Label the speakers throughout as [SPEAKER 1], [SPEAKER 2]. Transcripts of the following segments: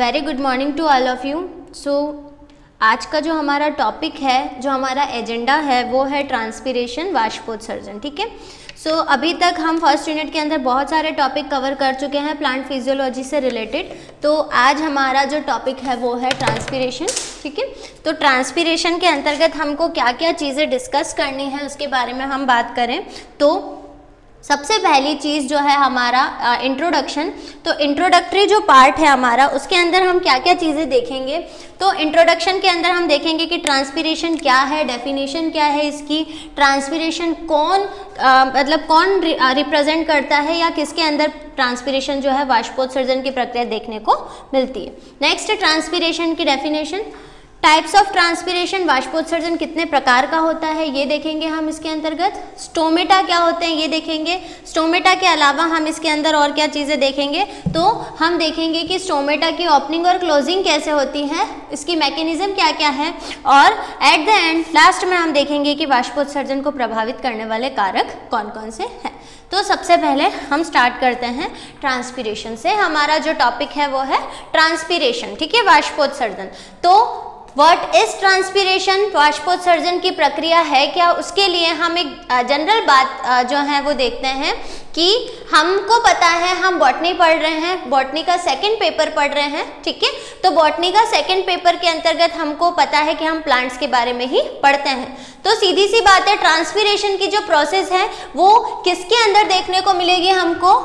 [SPEAKER 1] Very good morning to all of you. So आज का जो हमारा टॉपिक है, जो हमारा एजेंडा है, वो है ट्रांसपीरेशन, वाष्पोत्सर्जन। ठीक है। सो अभी तक हम फर्स्ट यूनिट के अंदर बहुत सारे टॉपिक कवर कर चुके हैं प्लांट फिजियोलॉजी से रिलेटेड। तो आज हमारा जो टॉपिक है वो है ट्रांसपीरेशन। ठीक है। तो ट्रांसपीरेशन के अंतर्गत हमको क्या क्या चीज़ें डिस्कस करनी है उसके बारे में हम बात करें तो सबसे पहली चीज़ जो है हमारा इंट्रोडक्शन। तो इंट्रोडक्टरी जो पार्ट है हमारा, उसके अंदर हम क्या क्या चीज़ें देखेंगे। तो इंट्रोडक्शन के अंदर हम देखेंगे कि ट्रांसपीरेशन क्या है, डेफिनेशन क्या है इसकी, ट्रांसपीरेशन कौन कौन रिप्रेजेंट करता है या किसके अंदर ट्रांसपीरेशन जो है वाष्पोत्सर्जन की प्रक्रिया देखने को मिलती है। नेक्स्ट, ट्रांसपीरेशन की डेफिनेशन, टाइप्स ऑफ ट्रांसपीरेशन, वाष्पोत्सर्जन कितने प्रकार का होता है ये देखेंगे हम इसके अंतर्गत। स्टोमेटा क्या होते हैं ये देखेंगे। स्टोमेटा के अलावा हम इसके अंदर और क्या चीज़ें देखेंगे, तो हम देखेंगे कि स्टोमेटा की ओपनिंग और क्लोजिंग कैसे होती है, इसकी मैकेनिज्म क्या क्या है, और एट द एंड लास्ट में हम देखेंगे कि वाष्पोत्सर्जन को प्रभावित करने वाले कारक कौन कौन से हैं। तो सबसे पहले हम स्टार्ट करते हैं ट्रांसपीरेशन से। हमारा जो टॉपिक है वो है ट्रांसपीरेशन। ठीक है, वाष्पोत्सर्जन। तो व्हाट इज ट्रांसपीरेशन, वाष्पोत्सर्जन की प्रक्रिया है क्या, उसके लिए हम एक जनरल बात जो है वो देखते हैं कि हमको पता है, हम बॉटनी पढ़ रहे हैं, बॉटनी का सेकंड पेपर पढ़ रहे हैं। ठीक है। तो बॉटनी का सेकंड पेपर के अंतर्गत हमको पता है कि हम प्लांट्स के बारे में ही पढ़ते हैं। तो सीधी सी बात है, ट्रांसपीरेशन की जो प्रोसेस है वो किसके अंदर देखने को मिलेगी हमको,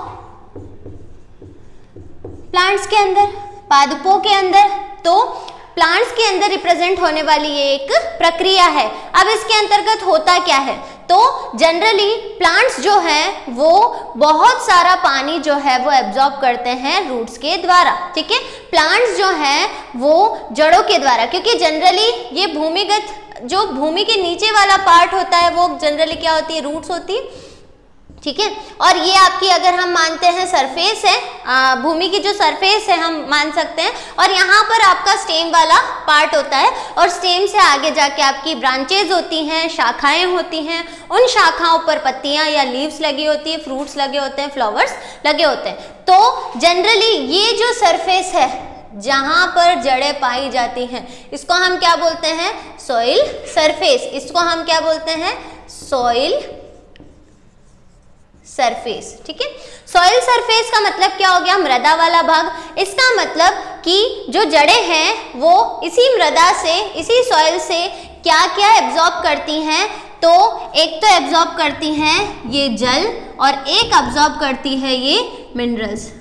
[SPEAKER 1] प्लांट्स के अंदर, पादपों के अंदर। तो प्लांट्स के अंदर रिप्रेजेंट होने वाली ये एक प्रक्रिया है। अब इसके अंतर्गत होता क्या है, तो जनरली प्लांट्स जो है वो बहुत सारा पानी जो है वो एब्जॉर्ब करते हैं रूट्स के द्वारा। ठीक है। प्लांट्स जो है वो जड़ों के द्वारा, क्योंकि जनरली ये भूमिगत, जो भूमि के नीचे वाला पार्ट होता है वो जनरली क्या होती है, रूट्स होती है। ठीक है। और ये आपकी, अगर हम मानते हैं सरफेस है, भूमि की जो सरफेस है हम मान सकते हैं, और यहाँ पर आपका स्टेम वाला पार्ट होता है, और स्टेम से आगे जाके आपकी ब्रांचेज होती हैं, शाखाएं होती हैं, उन शाखाओं पर पत्तियां या लीव्स लगी होती है, फ्रूट्स लगे होते हैं, फ्लावर्स लगे होते हैं। तो जनरली ये जो सरफेस है जहाँ पर जड़ें पाई जाती हैं, इसको हम क्या बोलते हैं, सॉइल सरफेस। इसको हम क्या बोलते हैं, सॉइल सरफेस। ठीक है। सॉइल सरफेस का मतलब क्या हो गया, मृदा वाला भाग। इसका मतलब कि जो जड़ें हैं वो इसी मृदा से, इसी सॉइल से क्या क्या एब्जॉर्ब करती हैं, तो एक तो एब्जॉर्ब करती हैं ये जल, और एक एब्जॉर्ब करती है ये मिनरल्स।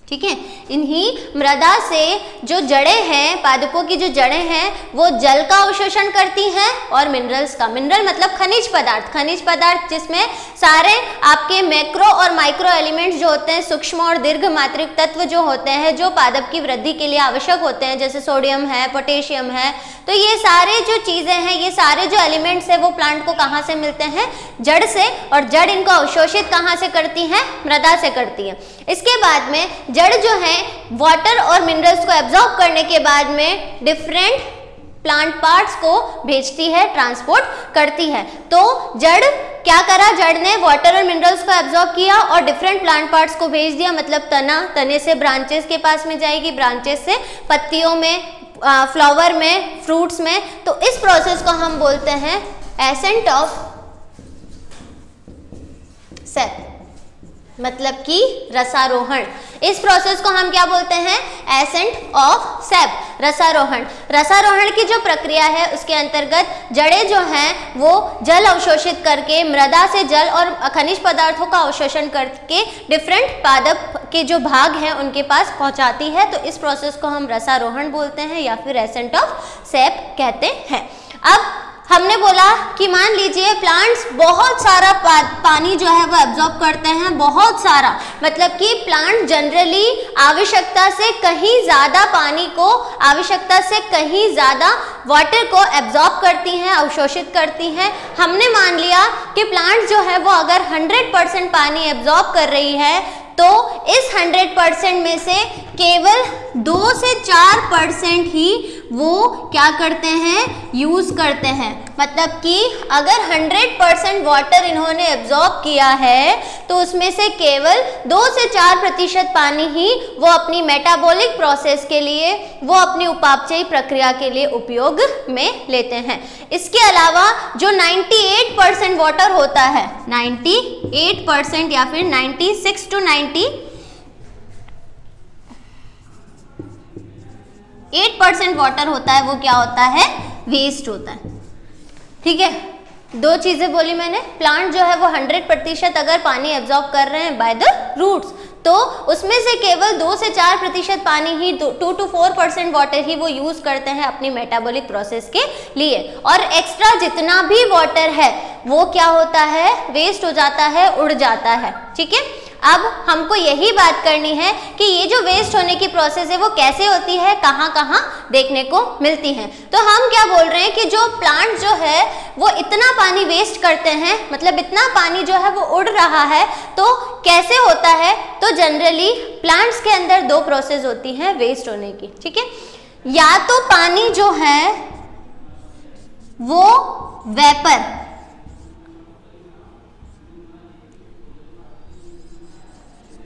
[SPEAKER 1] ठीक है। इन्हीं मृदा से जो जड़ें हैं, पादपों की जो जड़ें हैं वो जल का अवशोषण करती हैं और मिनरल्स का। मिनरल मतलब खनिज पदार्थ, खनिज पदार्थ जिसमें सारे आपके मैक्रो और माइक्रो एलिमेंट्स जो होते हैं, सूक्ष्म और दीर्घ मात्रिक तत्व जो होते हैं, जो पादप की वृद्धि के लिए आवश्यक होते हैं, जैसे सोडियम है, पोटेशियम है। तो ये सारे जो चीज़ें हैं, ये सारे जो एलिमेंट्स हैं वो प्लांट को कहाँ से मिलते हैं, जड़ से, और जड़ इनको अवशोषित कहाँ से करती है, मृदा से करती है। इसके बाद में जड़ जो है वाटर और मिनरल्स को एब्जॉर्ब करने के बाद में डिफरेंट प्लांट पार्ट्स को भेजती है, ट्रांसपोर्ट करती है। तो जड़ क्या करा, जड़ ने वाटर और मिनरल्स को एब्जॉर्ब किया और डिफरेंट प्लांट पार्ट्स को भेज दिया, मतलब तना, तने से ब्रांचेस के पास में जाएगी, ब्रांचेस से पत्तियों में, फ्लावर में, फ्रूट्स में। तो इस प्रोसेस को हम बोलते हैं एसेंट ऑफ सेप, मतलब कि रसारोहण। इस प्रोसेस को हम क्या बोलते हैं, एसेंट ऑफ सेप, रसारोहण। रसारोहण की जो प्रक्रिया है उसके अंतर्गत जड़ें जो हैं वो जल अवशोषित करके, मृदा से जल और खनिज पदार्थों का अवशोषण करके डिफरेंट पादप के जो भाग हैं उनके पास पहुंचाती है। तो इस प्रोसेस को हम रसारोहण बोलते हैं या फिर एसेंट ऑफ सेप कहते हैं। अब हमने बोला कि मान लीजिए प्लांट्स बहुत सारा पानी जो है वो एब्जॉर्ब करते हैं, बहुत सारा, मतलब कि प्लांट जनरली आवश्यकता से कहीं ज़्यादा पानी को, आवश्यकता से कहीं ज़्यादा वाटर को एब्जॉर्ब करती हैं, अवशोषित करती हैं। हमने मान लिया कि प्लांट जो है वो अगर 100% पानी एब्जॉर्ब कर रही है, तो इस 100% में से केवल 2 से 4% ही वो क्या करते हैं, यूज करते हैं। मतलब कि अगर 100% वाटर इन्होंने एब्जॉर्ब किया है तो उसमें से केवल 2 से 4% पानी ही वो अपनी मेटाबॉलिक प्रोसेस के लिए, वो अपनी उपापचयी प्रक्रिया के लिए उपयोग में लेते हैं। इसके अलावा जो 98% वाटर होता है, 98% या फिर 96 to 98% वाटर होता है, वो क्या होता है, वेस्ट होता है। ठीक है, दो चीजें बोली मैंने। प्लांट जो है वो 100% अगर पानी एब्जॉर्ब कर रहे हैं बाय द रूट्स, तो उसमें से केवल 2 से 4% पानी ही, 2 to 4% वाटर ही वो यूज करते हैं अपनी मेटाबॉलिक प्रोसेस के लिए, और एक्स्ट्रा जितना भी वाटर है वो क्या होता है, वेस्ट हो जाता है, उड़ जाता है। ठीक है, अब हमको यही बात करनी है कि ये जो वेस्ट होने की प्रोसेस है वो कैसे होती है, कहाँ कहाँ देखने को मिलती है। तो हम क्या बोल रहे हैं कि जो प्लांट जो है वो इतना पानी वेस्ट करते हैं, मतलब इतना पानी जो है वो उड़ रहा है, तो कैसे होता है, तो जनरली प्लांट्स के अंदर 2 प्रोसेस होती हैं वेस्ट होने की। ठीक है, या तो पानी जो है वो वेपर,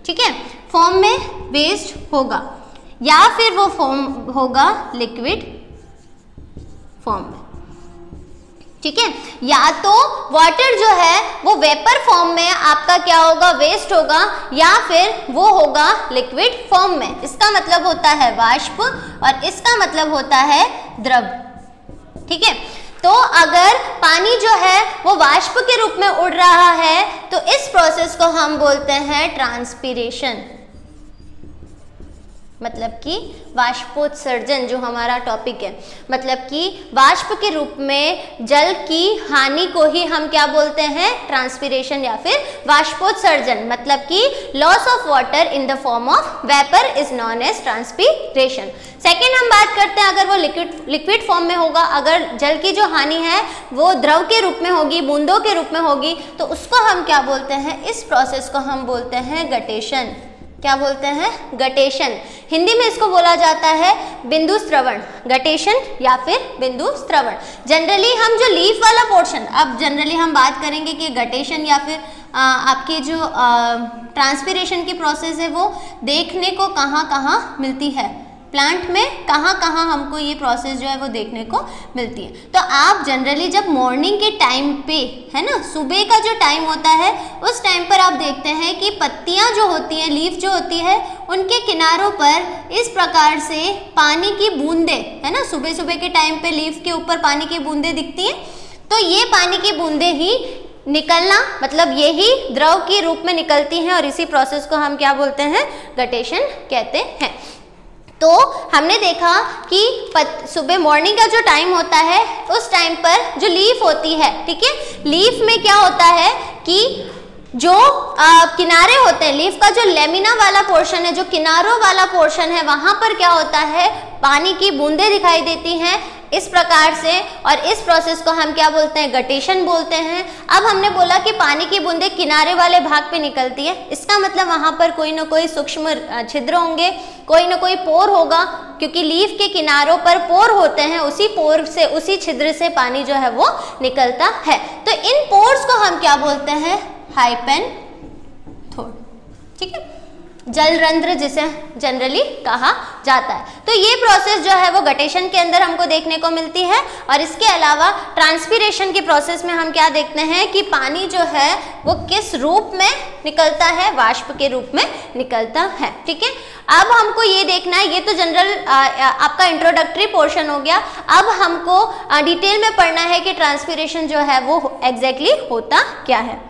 [SPEAKER 1] ठीक है, फॉर्म में वेस्ट होगा, या फिर वो फॉर्म होगा लिक्विड फॉर्म में। ठीक है, या तो वाटर जो है वो वेपर फॉर्म में आपका क्या होगा, वेस्ट होगा, या फिर वो होगा लिक्विड फॉर्म में। इसका मतलब होता है वाष्प और इसका मतलब होता है द्रव। ठीक है, तो अगर पानी जो है वो वाष्प के रूप में उड़ रहा है तो इस प्रोसेस को हम बोलते हैं ट्रांसपीरेशन, मतलब कि वाष्पोत्सर्जन जो हमारा टॉपिक है। मतलब कि वाष्प के रूप में जल की हानि को ही हम क्या बोलते हैं, ट्रांसपीरेशन या फिर वाष्पोत्सर्जन। मतलब कि loss of water in the form of vapour is known as transpiration. Second हम बात करते हैं, अगर वो लिक्विड फॉर्म में होगा, अगर जल की जो हानि है वो द्रव के रूप में होगी, बूंदों के रूप में होगी, तो उसको हम क्या बोलते हैं, इस प्रोसेस को हम बोलते हैं गटेशन। क्या बोलते हैं, गटेशन। हिंदी में इसको बोला जाता है बिंदु स्त्रवण, गटेशन या फिर बिंदु स्त्रवण। जनरली हम जो लीफ वाला पोर्शन, अब जनरली हम बात करेंगे कि गटेशन या फिर आपकी जो ट्रांसपीरेशन की प्रोसेस है वो देखने को कहाँ कहाँ मिलती है, प्लांट में कहाँ कहाँ हमको ये प्रोसेस जो है वो देखने को मिलती है। तो आप जनरली जब मॉर्निंग के टाइम पे, है ना, सुबह का जो टाइम होता है उस टाइम पर आप देखते हैं कि पत्तियां जो होती हैं, लीफ जो होती है, उनके किनारों पर इस प्रकार से पानी की बूंदे, है ना, सुबह सुबह के टाइम पे लीफ के ऊपर पानी की बूंदे दिखती हैं। तो ये पानी की बूंदे ही निकलना, मतलब यही द्रव के रूप में निकलती हैं और इसी प्रोसेस को हम क्या बोलते हैं, गटेशन कहते हैं। तो हमने देखा कि सुबह मॉर्निंग का जो टाइम होता है उस टाइम पर जो लीफ होती है, ठीक है, लीफ में क्या होता है कि जो किनारे होते हैं, लीफ का जो लेमिना वाला पोर्शन है, जो किनारों वाला पोर्शन है, वहां पर क्या होता है, पानी की बूंदें दिखाई देती हैं इस प्रकार से, और इस प्रोसेस को हम क्या बोलते हैं, गटेशन बोलते हैं। अब हमने बोला कि पानी की बूंदें किनारे वाले भाग पे निकलती है, इसका मतलब वहां पर कोई ना कोई सूक्ष्म छिद्र होंगे, कोई ना कोई पोर होगा, क्योंकि लीफ के किनारों पर पोर होते हैं, उसी पोर से, उसी छिद्र से पानी जो है वो निकलता है। तो इन पोर्स को हम क्या बोलते हैं, हाइपेनथोड, ठीक है, जलरंध्र जिसे जनरली कहा जाता है। तो ये प्रोसेस जो है वो गटेशन के अंदर हमको देखने को मिलती है। और इसके अलावा ट्रांसपीरेशन के प्रोसेस में हम क्या देखते हैं कि पानी जो है वो किस रूप में निकलता है, वाष्प के रूप में निकलता है। ठीक है, अब हमको ये देखना है, ये तो जनरल आपका इंट्रोडक्टरी पोर्शन हो गया। अब हमको डिटेल में पढ़ना है कि ट्रांसपीरेशन जो है वो एग्जैक्टली होता क्या है।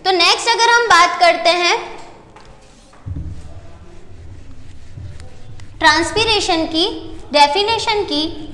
[SPEAKER 1] तो नेक्स्ट अगर हम बात करते हैं ट्रांसपीरेशन की डेफिनेशन की,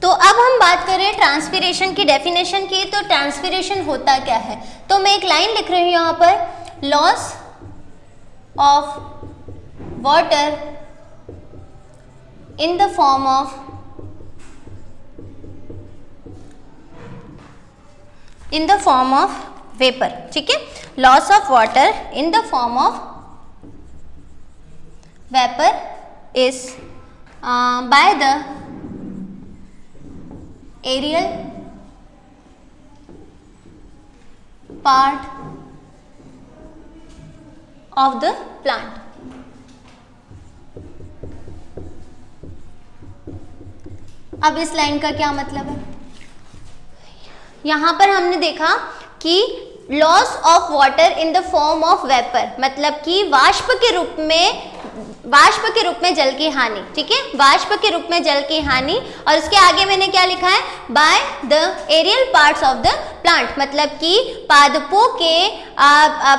[SPEAKER 1] तो अब अब हम बात करें ट्रांसपीरेशन की डेफिनेशन की, तो ट्रांसपीरेशन होता क्या है, तो मैं एक लाइन लिख रही हूँ यहाँ पर, loss of water in the form of vapour, ठीक है, loss of water in the form of vapour is by the aerial part of the plant. अब इस लाइन का क्या मतलब है, यहां पर हमने देखा कि loss of water in the form of vapour, मतलब कि वाष्प के रूप में जल की हानि, ठीक है, वाष्प के रूप में जल की हानि। और उसके आगे मैंने क्या लिखा है, by the aerial parts of the plant, मतलब कि पादपों के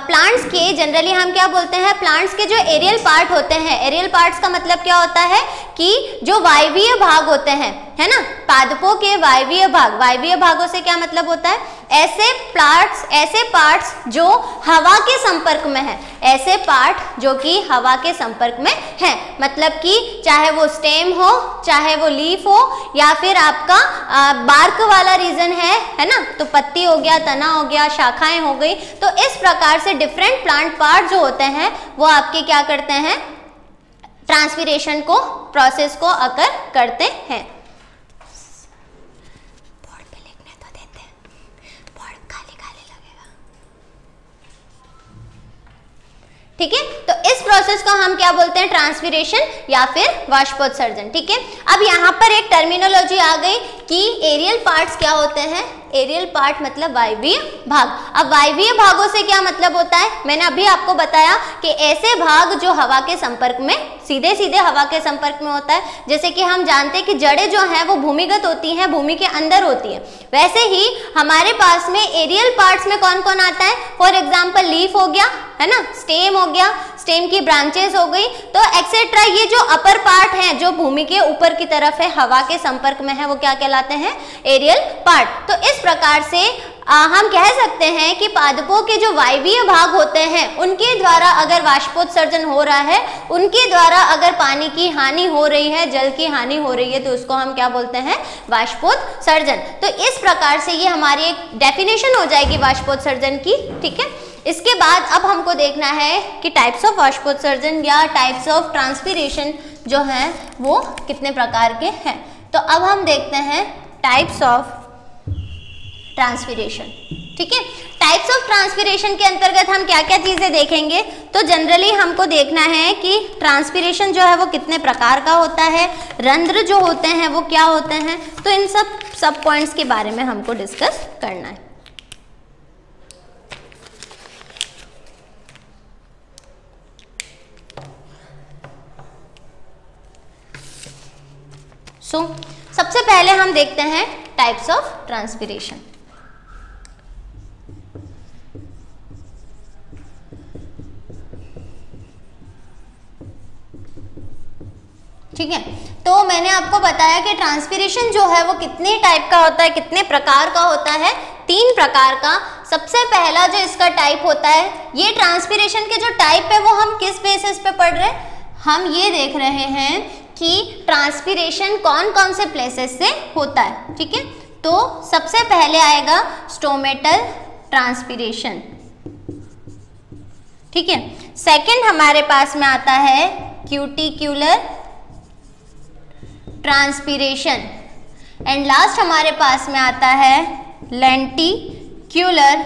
[SPEAKER 1] प्लांट्स के, जनरली हम क्या बोलते हैं, प्लांट्स के जो एरियल पार्ट होते हैं, एरियल पार्ट्स का मतलब क्या होता है कि जो वायवीय भाग होते हैं, है ना, पादपों के वायवीय भाग, वायवीय भागों से क्या मतलब होता है, ऐसे पार्ट्स जो हवा के संपर्क में है, ऐसे पार्ट जो कि हवा के संपर्क में है, मतलब कि चाहे वो स्टेम हो, चाहे वो लीफ हो, या फिर आपका बार्क वाला रीजन है ना, तो पत्ती हो गया, तना हो गया, शाखाएं हो गई। तो इस प्रकार से डिफरेंट प्लांट पार्ट जो होते हैं वो आपके क्या करते हैं, ट्रांसपीरेशन को, प्रोसेस को अकर करते हैं। बोर्ड पे लिखने तो देते हैं, बोर्ड खाली लगेगा, ठीक है। तो इस प्रोसेस को हम क्या बोलते हैं, ट्रांसपीरेशन या फिर वाष्पोत्सर्जन, ठीक है। अब यहाँ पर एक टर्मिनोलॉजी आ गई कि एरियल पार्ट्स क्या होते हैं, एरियल पार्ट मतलब वायवीय भाग। अब वायवीय भागों से क्या मतलब होता है, मैंने अभी आपको बताया कि ऐसे भाग जो हवा के संपर्क में, सीधे सीधे हवा के संपर्क में होता है, जैसे कि हम जानते हैं कि जड़ें जो हैं वो भूमिगत होती हैं, भूमि के अंदर होती है, वैसे ही हमारे पास में एरियल पार्ट्स में कौन कौन आता है, फॉर एग्जाम्पल लीफ हो गया, है ना, स्टेम हो गया, स्टेम की ब्रांचेस हो गई, तो एक्सेट्रा। ये जो अपर पार्ट है जो भूमि के ऊपर की तरफ है, हवा के संपर्क में है, वो क्या कहलाते हैं, एरियल पार्ट। तो इस प्रकार से हम कह सकते हैं कि पादपों के जो वायवीय भाग होते हैं उनके द्वारा अगर वाष्पोत्सर्जन हो रहा है, उनके द्वारा अगर पानी की हानि हो रही है, जल की हानि हो रही है, तो उसको हम क्या बोलते हैं, वाष्पोत्सर्जन। तो इस प्रकार से ये हमारी एक डेफिनेशन हो जाएगी वाष्पोत्सर्जन की, ठीक है। इसके बाद अब हमको देखना है कि टाइप्स ऑफ वाष्पोत्सर्जन या टाइप्स ऑफ ट्रांसपीरेशन जो है वो कितने प्रकार के हैं। तो अब हम देखते हैं टाइप्स ऑफ ट्रांसपीरेशन, ठीक है। टाइप्स ऑफ ट्रांसपीरेशन के अंतर्गत हम क्या क्या चीजें देखेंगे, तो जनरली हमको देखना है कि ट्रांसपीरेशन जो है वो कितने प्रकार का होता है, रंध्र जो होते हैं वो क्या होते हैं, तो इन सब पॉइंट्स के बारे में हमको डिस्कस करना है। सबसे पहले हम देखते हैं टाइप्स ऑफ ट्रांसपीरेशन। ठीक है, तो मैंने आपको बताया कि ट्रांसपीरेशन जो है वो कितने टाइप का होता है, कितने प्रकार का होता है, 3 प्रकार का। सबसे पहला जो इसका टाइप होता है, ये ट्रांसपीरेशन के जो टाइप है वो हम किस बेसिस पे पढ़ रहे हैं, हम ये देख रहे हैं कि ट्रांसपीरेशन कौन कौन से प्लेसेस से होता है, ठीक है। तो सबसे पहले आएगा स्टोमेटल ट्रांसपीरेशन, ठीक है। सेकंड हमारे पास में आता है क्यूटिक्यूलर ट्रांसपीरेशन, एंड लास्ट हमारे पास में आता है लेंटिक्यूलर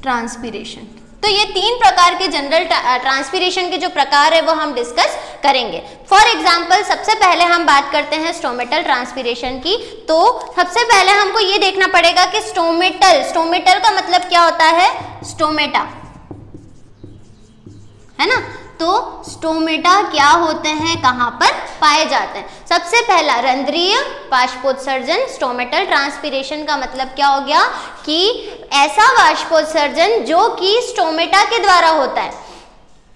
[SPEAKER 1] ट्रांसपीरेशन। तो ये 3 प्रकार के जनरल ट्रांसपीरेशन के जो प्रकार है वो हम डिस्कस करेंगे। फॉर एग्जाम्पल सबसे पहले हम बात करते हैं स्टोमेटल ट्रांसपीरेशन की। तो सबसे पहले हमको ये देखना पड़ेगा कि स्टोमेटल का मतलब क्या होता है, स्टोमेटा, है ना। तो स्टोमेटा क्या होते हैं, कहाँ पर पाए जाते हैं। सबसे पहला रंध्रीय वाष्पोत्सर्जन, स्टोमेटल ट्रांसपीरेशन का मतलब क्या हो गया कि ऐसा वाष्पोत्सर्जन जो कि स्टोमेटा के द्वारा होता है,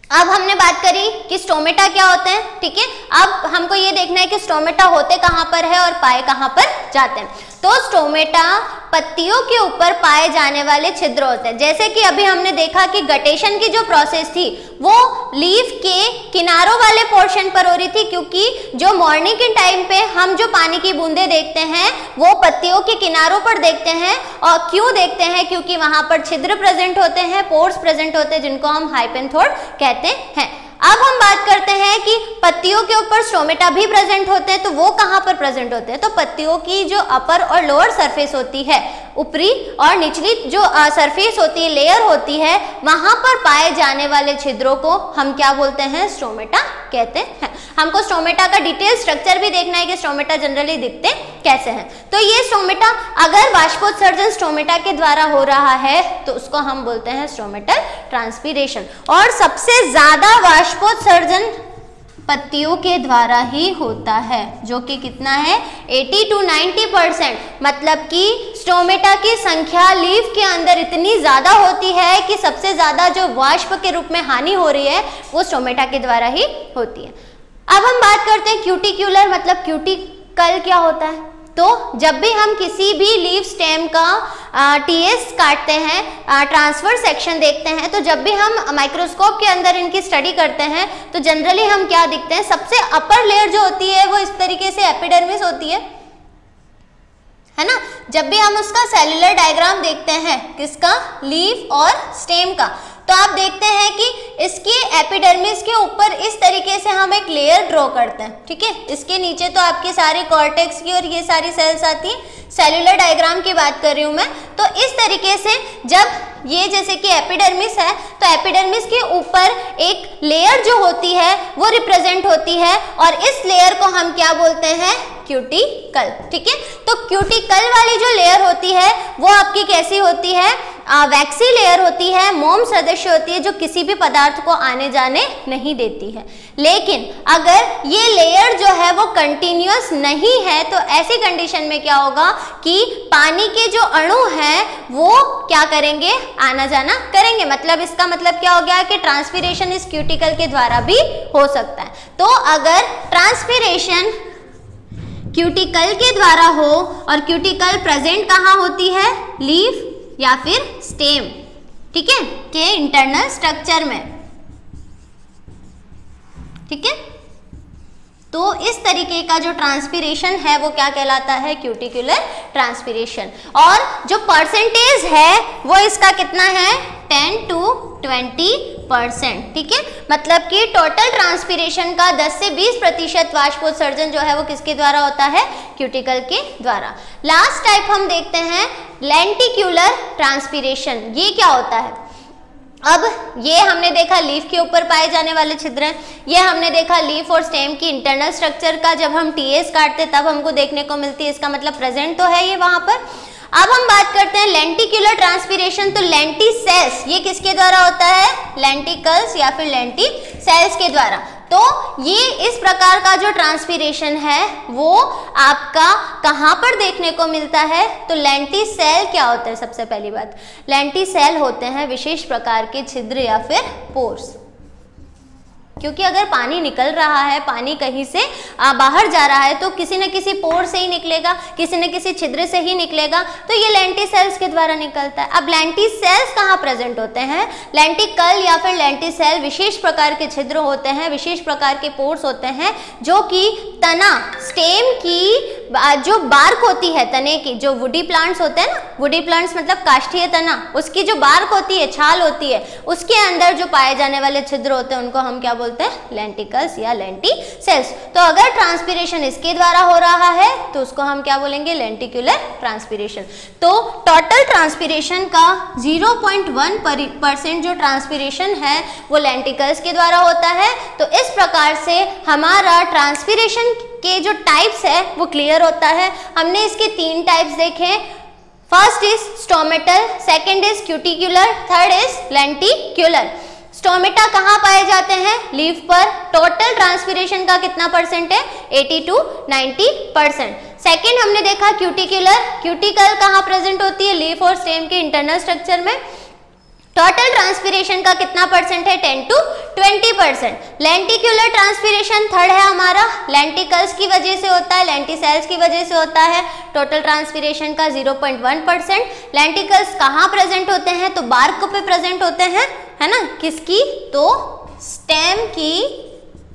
[SPEAKER 1] अब हमने बात करी कि स्टोमेटा क्या होते हैं, ठीक है। अब हमको ये देखना है कि स्टोमेटा होते कहाँ पर है और पाए कहाँ पर जाते हैं। तो स्टोमेटा पत्तियों के ऊपर पाए जाने वाले छिद्र होते हैं। जैसे कि अभी हमने देखा कि गटेशन की जो प्रोसेस थी वो लीफ के किनारों वाले पोर्शन पर हो रही थी, क्योंकि जो मॉर्निंग के टाइम पे हम जो पानी की बूंदें देखते हैं वो पत्तियों के किनारों पर देखते हैं। और क्यों देखते हैं? क्योंकि वहां पर छिद्र प्रेजेंट होते हैं, पोर्स प्रेजेंट होते हैं, जिनको हम हाइपेंथोड कहते हैं। अब हम बात करते हैं कि पत्तियों के ऊपर स्टोमेटा भी प्रेजेंट होते हैं, तो वो कहाँ पर प्रेजेंट होते हैं? तो पत्तियों की जो अपर और लोअर सरफेस होती है, ऊपरी और निचली जो सरफेस होती है, लेयर होती है, वहां पर पाए जाने वाले छिद्रों को हम क्या बोलते हैं? स्टोमेटा कहते हैं। हमको स्टोमेटा का डिटेल स्ट्रक्चर भी देखना है कि स्टोमेटा जनरली दिखते कैसे हैं। तो ये स्टोमेटा, अगर वाष्पोत्सर्जन स्टोमेटा के द्वारा हो रहा है तो उसको हम बोलते हैं स्टोमेटल ट्रांसपीरेशन। और सबसे ज्यादा वाष्पोत्सर्जन पत्तियों के द्वारा ही होता है, जो कि कितना है? 80 to 90%। मतलब कि स्टोमेटा की संख्या लीफ के अंदर इतनी ज्यादा होती है कि सबसे ज्यादा जो वाष्प के रूप में हानि हो रही है वो स्टोमेटा के द्वारा ही होती है। अब हम बात करते हैं क्यूटिक्यूलर, मतलब क्यूटिकल क्या होता है। तो जब भी हम किसी भी लीफ स्टेम का टीएस काटते हैं, ट्रांसफर सेक्शन देखते हैं, तो जब भी हम माइक्रोस्कोप के अंदर इनकी स्टडी करते हैं तो जनरली हम क्या दिखते हैं? सबसे अपर लेयर जो होती है वो इस तरीके से एपिडर्मिस होती है ना। जब भी हम उसका सेलुलर डायग्राम देखते हैं, किसका? लीफ और स्टेम का, तो आप देखते हैं कि इसके एपिडर्मिस के ऊपर इस तरीके से हम एक लेयर ड्रॉ करते हैं, ठीक है। इसके नीचे तो आपके सारे कॉर्टेक्स की और ये सारी सेल्स आती हैं। सेलुलर डायग्राम की बात कर रही हूँ मैं। तो इस तरीके से जब ये जैसे कि एपिडर्मिस है, तो एपिडर्मिस के ऊपर एक लेयर जो होती है वो रिप्रेजेंट होती है, और इस लेयर को हम क्या बोलते हैं? क्यूटिकल, ठीक है। तो क्यूटिकल वाली जो लेयर होती है वो आपकी कैसी होती है? वैक्सी लेयर होती है, मोम सदृश होती है, जो किसी भी पदार्थ को आने जाने नहीं देती है। लेकिन अगर ये लेयर जो है वो कंटिन्यूअस नहीं है, तो ऐसी कंडीशन में क्या होगा कि पानी के जो अणु हैं वो क्या करेंगे? आना जाना करेंगे। मतलब इसका मतलब क्या हो गया कि ट्रांसपीरेशन इस क्यूटिकल के द्वारा भी हो सकता है। तो अगर ट्रांसपीरेशन क्यूटिकल के द्वारा हो, और क्यूटिकल प्रेजेंट कहाँ होती है? लीफ या फिर स्टेम, ठीक है, के इंटरनल स्ट्रक्चर में, ठीक है। तो इस तरीके का जो ट्रांसपीरेशन है वो क्या कहलाता है? Cuticular transpiration. और जो परसेंटेज है वो इसका कितना है? 10 to 20%, ठीक है। मतलब कि टोटल ट्रांसपीरेशन का 10 से 20% वाष्पोत्सर्जन जो है वो किसके द्वारा होता है? क्यूटिकल के द्वारा। लास्ट टाइप हम देखते हैं लेंटिक्यूलर ट्रांसपीरेशन। ये क्या होता है? अब ये हमने देखा लीफ के ऊपर पाए जाने वाले छिद्र हैं, ये हमने देखा लीफ और स्टेम की इंटरनल स्ट्रक्चर का जब हम टीएस काटते तब हमको देखने को मिलती है, इसका मतलब प्रेजेंट तो है ये वहां पर। अब हम बात करते हैं लेंटिक्यूलर ट्रांसपीरेशन। तो लेंटिसेल्स ये किसके द्वारा होता है? लेंटिकल्स या फिर लेंटिसेल्स के द्वारा। तो ये इस प्रकार का जो ट्रांसपीरेशन है वो आपका कहाँ पर देखने को मिलता है? तो लेंटिसेल क्या होता है? सबसे पहली बात, लेंटिसेल होते हैं विशेष प्रकार के छिद्र या फिर पोर्स। क्योंकि अगर पानी निकल रहा है, पानी कहीं से बाहर जा रहा है, तो किसी न किसी पोर से ही निकलेगा, किसी न किसी छिद्र से ही निकलेगा। तो ये लेंटिसेल्स के द्वारा निकलता है। अब लेंटिसेल्स कहाँ प्रेजेंट होते हैं? लेंटिकल या फिर लेंटिसेल विशेष प्रकार के छिद्र होते हैं, विशेष प्रकार के पोर्स होते हैं, जो कि तना, स्टेम की जो बार्क होती है, तने की, जो वुडी प्लांट्स होते हैं ना, वुडी प्लांट्स मतलब काष्ठीय तना, उसकी जो बार्क होती है, छाल होती है, उसके अंदर जो पाए जाने वाले छिद्र होते हैं उनको हम क्या बोलते हैं? लेंटिकल्स या लेंटिसेल्स। तो अगर ट्रांसपीरेशन इसके द्वारा हो रहा है तो उसको हम क्या बोलेंगे? लेंटिक्यूलर ट्रांसपीरेशन। तो टोटल ट्रांसपीरेशन का 0.1% जो ट्रांसपीरेशन है वो लेंटिकल्स के द्वारा होता है। तो इस प्रकार से हमारा ट्रांसपीरेशन के जो टाइप्स है वो क्लियर होता है। हमने इसके 3 टाइप्स देखे। First is stomatal, second is cuticular, third is lenticular. Stomata कहाँ पाए जाते हैं? लीफ पर। टोटल ट्रांसपीरेशन का कितना परसेंट है? 80 to 90%। सेकेंड हमने देखा क्यूटिक्यूलर, क्यूटिकल कहाँ प्रेजेंट होती है? लीफ और स्टेम के इंटरनल स्ट्रक्चर में। टोटल ट्रांसपिरेशन का कितना परसेंट है? 10 to 20%। लेंटिक्यूलर ट्रांसपिरेशन थर्ड है हमारा, लेंटिकल्स की वजह से होता है, लेंटिसेल्स की वजह से होता है। टोटल ट्रांसपिरेशन का 0.1%। लेंटिकल्स कहाँ प्रेजेंट होते हैं? तो बार्क पे प्रेजेंट होते हैं, है ना। किसकी? तो स्टेम की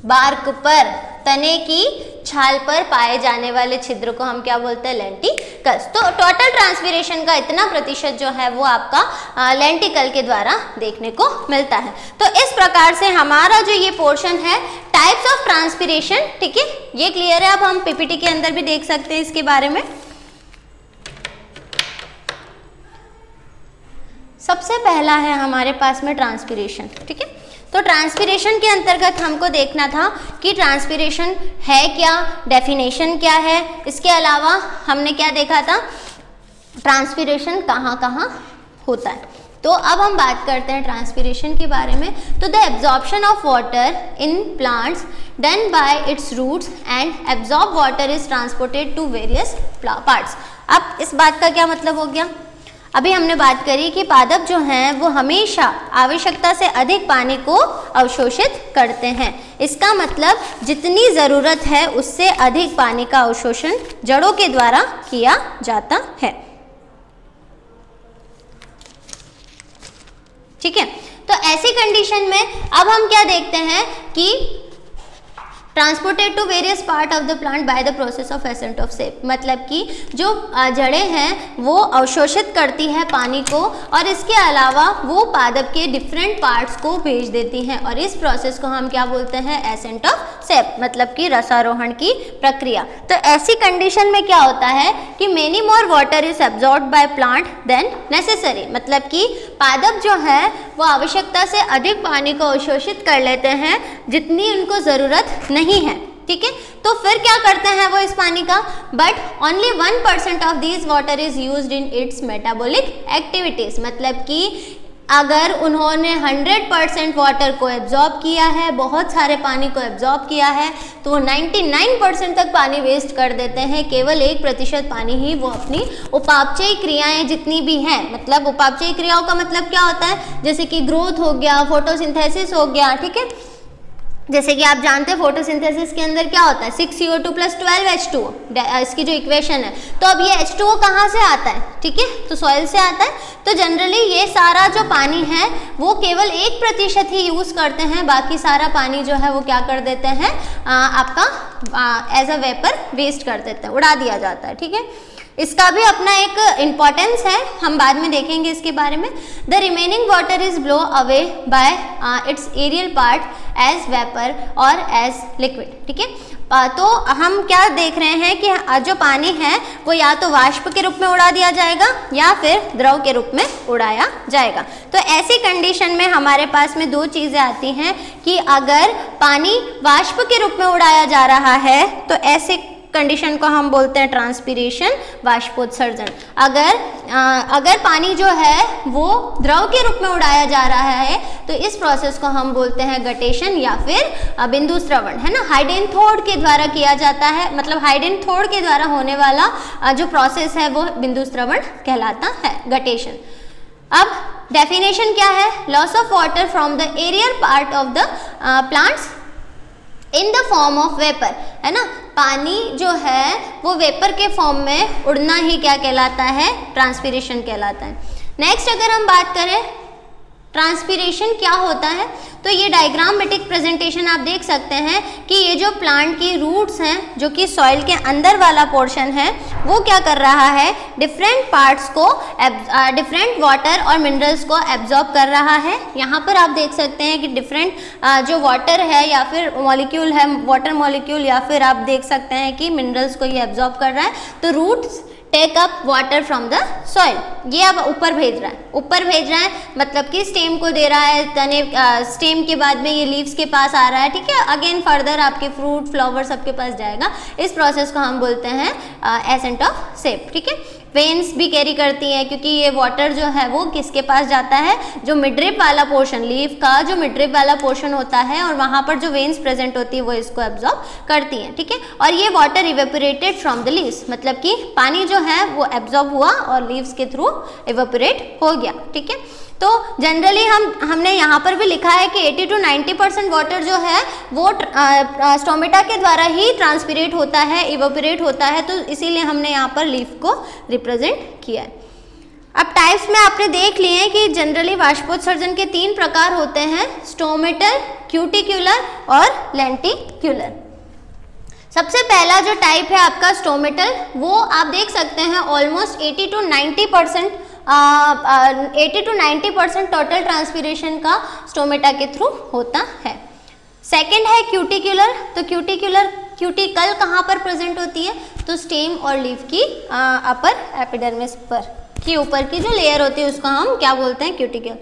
[SPEAKER 1] बार्क पर, तने की छाल पर पाए जाने वाले छिद्र को हम क्या बोलते हैं? लेंटिकल्स। तो टोटल ट्रांसपिरेशन का इतना प्रतिशत जो है वो आपका लेंटिकल के द्वारा देखने को मिलता है। तो इस प्रकार से हमारा जो ये पोर्शन है टाइप्स ऑफ ट्रांसपिरेशन, ठीक है, ये क्लियर है। अब हम पीपीटी के अंदर भी देख सकते हैं इसके बारे में। सबसे पहला है हमारे पास में ट्रांसपिरेशन, ठीक है। तो ट्रांसपिरेशन के अंतर्गत हमको देखना था कि ट्रांसपिरेशन है क्या, डेफिनेशन क्या है। इसके अलावा हमने क्या देखा था? ट्रांसपिरेशन कहाँ कहाँ होता है। तो अब हम बात करते हैं ट्रांसपिरेशन के बारे में। तो the absorption of water in plants done by its roots and absorb water is transported to various parts. अब इस बात का क्या मतलब हो गया? अभी हमने बात करी कि पादप जो हैं वो हमेशा आवश्यकता से अधिक पानी को अवशोषित करते हैं। इसका मतलब जितनी ज़रूरत है उससे अधिक पानी का अवशोषण जड़ों के द्वारा किया जाता है, ठीक है। तो ऐसी कंडीशन में अब हम क्या देखते हैं कि transported to various part of the plant by the process of ascent of sap, मतलब कि जो जड़ें हैं वो अवशोषित करती है पानी को और इसके अलावा वो पादप के डिफरेंट पार्ट्स को भेज देती हैं और इस प्रोसेस को हम क्या बोलते हैं? एसेंट ऑफ सेप, मतलब कि रसारोहण की प्रक्रिया। तो ऐसी कंडीशन में क्या होता है कि many more water is absorbed by plant than necessary, मतलब कि पादप जो है वो आवश्यकता से अधिक पानी को अवशोषित कर लेते हैं जितनी उनको ज़रूरत नहीं है, ठीक है। तो फिर क्या करते हैं वो इस पानी का? But only 1% of this water is used in its metabolic activities, मतलब कि अगर उन्होंने 100% वाटर को एब्जॉर्ब किया है, बहुत सारे पानी को एब्जॉर्ब किया है, तो वो 99% तक पानी वेस्ट कर देते हैं। केवल 1% पानी ही वो अपनी उपापचयी क्रियाएं जितनी भी हैं, मतलब उपापचयी क्रियाओं का मतलब क्या होता है? जैसे कि ग्रोथ हो गया, फोटोसिंथेसिस हो गया, ठीक है। जैसे कि आप जानते हैं फोटोसिंथेसिस के अंदर क्या होता है? 6CO2 + 12H2O, इसकी जो इक्वेशन है। तो अब ये H2O कहाँ से आता है? ठीक है, तो सॉइल से आता है। तो जनरली ये सारा जो पानी है वो केवल 1% ही यूज़ करते हैं, बाकी सारा पानी जो है वो क्या कर देते हैं? आपका एज अ वेपर वेस्ट कर देते हैं, उड़ा दिया जाता है, ठीक है। इसका भी अपना एक इम्पॉर्टेंस है, हम बाद में देखेंगे इसके बारे में। The remaining water is blow away by its aerial part as vapour और एज लिक्विड, ठीक है। तो हम क्या देख रहे हैं कि जो पानी है वो या तो वाष्प के रूप में उड़ा दिया जाएगा या फिर द्रव के रूप में उड़ाया जाएगा। तो ऐसी कंडीशन में हमारे पास में दो चीज़ें आती हैं कि अगर पानी वाष्प के रूप में उड़ाया जा रहा है तो ऐसे कंडीशन को हम बोलते हैं ट्रांसपिरेशन, वाष्पोत्सर्जन। अगर पानी जो है वो द्रव के रूप में उड़ाया जा रहा है तो इस प्रोसेस को हम बोलते हैं गटेशन या फिर बिंदु स्रवण, है ना। हाइडेनथोड के द्वारा किया जाता है, मतलब हाइडेनथोड के द्वारा होने वाला जो प्रोसेस है वो बिंदु स्रवण कहलाता है, गटेशन। अब डेफिनेशन क्या है? Loss of water from the aerial part of the plants in the form of vapour, है ना। पानी जो है वो वेपर के फॉर्म में उड़ना ही क्या कहलाता है? ट्रांसपिरेशन कहलाता है। नेक्स्ट अगर हम बात करें ट्रांसपिरेशन क्या होता है, तो ये डायग्रामेटिक प्रेजेंटेशन आप देख सकते हैं कि ये जो प्लांट की रूट्स हैं, जो कि सॉइल के अंदर वाला पोर्शन है, वो क्या कर रहा है? डिफरेंट पार्ट्स को, डिफरेंट वाटर और मिनरल्स को एब्जॉर्ब कर रहा है। यहाँ पर आप देख सकते हैं कि डिफरेंट जो वाटर है या फिर मॉलिक्यूल है, वाटर मॉलिक्यूल, या फिर आप देख सकते हैं कि मिनरल्स को ये एब्जॉर्ब कर रहा है। तो roots take up water from the soil, ये अब ऊपर भेज रहा है, ऊपर भेज रहा है मतलब कि स्टेम को दे रहा है, तने स्टेम के बाद में ये लीव्स के पास आ रहा है, ठीक है। अगेन फर्दर आपके फ्रूट, फ्लावर सबके पास जाएगा। इस प्रोसेस को हम बोलते हैं एसेंट ऑफ सेप, ठीक है। वेन्स भी कैरी करती है क्योंकि ये वाटर जो है वो किसके पास जाता है? जो मिडरिप वाला पोर्शन, लीफ का जो मिडरिप वाला पोर्शन होता है और वहाँ पर जो वेन्स प्रेजेंट होती है वो इसको एब्जॉर्ब करती हैं, ठीक है। और ये water evaporated from the leaves, मतलब कि पानी जो है वो एब्जॉर्ब हुआ और लीव्स के थ्रू इवेपोरेट हो गया, ठीक है। तो जनरली हमने यहाँ पर भी लिखा है कि 80 to 90% वाटर जो है वो स्टोमेटा के द्वारा ही ट्रांसपिरेट होता है, इवेपोरेट होता है, तो इसीलिए हमने यहाँ पर लीफ को रिप्रेजेंट किया है। अब टाइप्स में आपने देख लिए हैं कि जनरली वाष्पोत्सर्जन के 3 प्रकार होते हैं, स्टोमेटल, क्यूटिक्युलर और लेंटिक्युलर। सबसे पहला जो टाइप है आपका स्टोमेटल, वो आप देख सकते हैं ऑलमोस्ट 80 to 90% टोटल ट्रांसपिरेशन का स्टोमेटा के थ्रू होता है। सेकेंड है क्यूटिक्युलर, तो क्यूटिकल कहाँ पर प्रेजेंट होती है, तो स्टेम और लीफ की अपर एपिडर्मिस पर की ऊपर की जो लेयर होती है उसको हम क्या बोलते हैं, क्यूटिकल।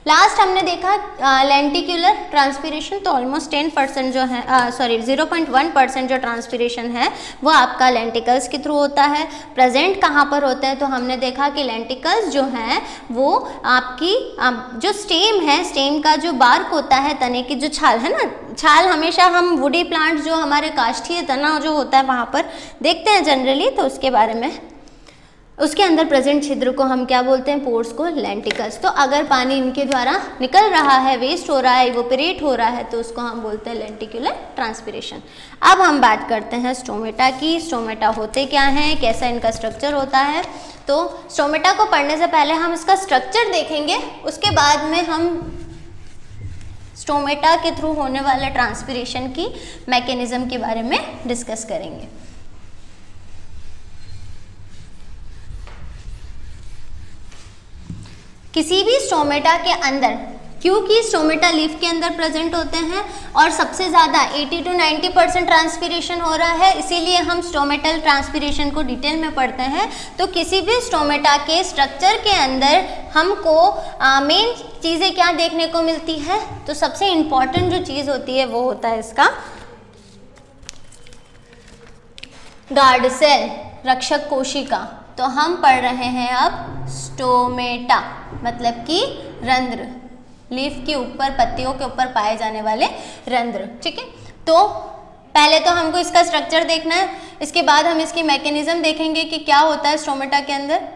[SPEAKER 1] लास्ट हमने देखा लेंटिक्युलर ट्रांसपिरेशन, तो ऑलमोस्ट 10% जो है 0.1% जो ट्रांसपिरेशन है वो आपका लेंटिकल्स के थ्रू होता है। प्रेजेंट कहाँ पर होता है, तो हमने देखा कि लेंटिकल्स जो हैं वो आपकी जो स्टेम है, स्टेम का जो बार्क होता है, तने की जो छाल है ना, छाल हमेशा हम वुडी प्लांट जो हमारे काष्ठीय तना जो होता है वहाँ पर देखते हैं जनरली, तो उसके बारे में, उसके अंदर प्रेजेंट छिद्र को हम क्या बोलते हैं, पोर्स को लेंटिकल्स। तो अगर पानी इनके द्वारा निकल रहा है, वेस्ट हो रहा है, इवोपरेट हो रहा है, तो उसको हम बोलते हैं लेंटिक्युलर ट्रांसपिरेशन। अब हम बात करते हैं स्टोमेटा की। स्टोमेटा होते क्या हैं, कैसा इनका स्ट्रक्चर होता है। तो स्टोमेटा को पढ़ने से पहले हम इसका स्ट्रक्चर देखेंगे, उसके बाद में हम स्टोमेटा के थ्रू होने वाले ट्रांसपिरेशन की मैकेनिज्म के बारे में डिस्कस करेंगे। किसी भी स्टोमेटा के अंदर, क्योंकि स्टोमेटा लीफ के अंदर प्रेजेंट होते हैं और सबसे ज़्यादा 80 to 90% ट्रांसपिरेशन हो रहा है, इसीलिए हम स्टोमेटल ट्रांसपिरेशन को डिटेल में पढ़ते हैं। तो किसी भी स्टोमेटा के स्ट्रक्चर के अंदर हमको मेन चीज़ें क्या देखने को मिलती है, तो सबसे इम्पॉर्टेंट जो चीज़ होती है वो होता है इसका गार्ड सेल, रक्षक कोशिका। तो हम पढ़ रहे हैं अब स्टोमेटा, मतलब कि रंध्र, लीफ के ऊपर, पत्तियों के ऊपर पाए जाने वाले रंध्र, ठीक है। तो पहले तो हमको इसका स्ट्रक्चर देखना है, इसके बाद हम इसकी मैकेनिज्म देखेंगे कि क्या होता है स्टोमेटा के अंदर।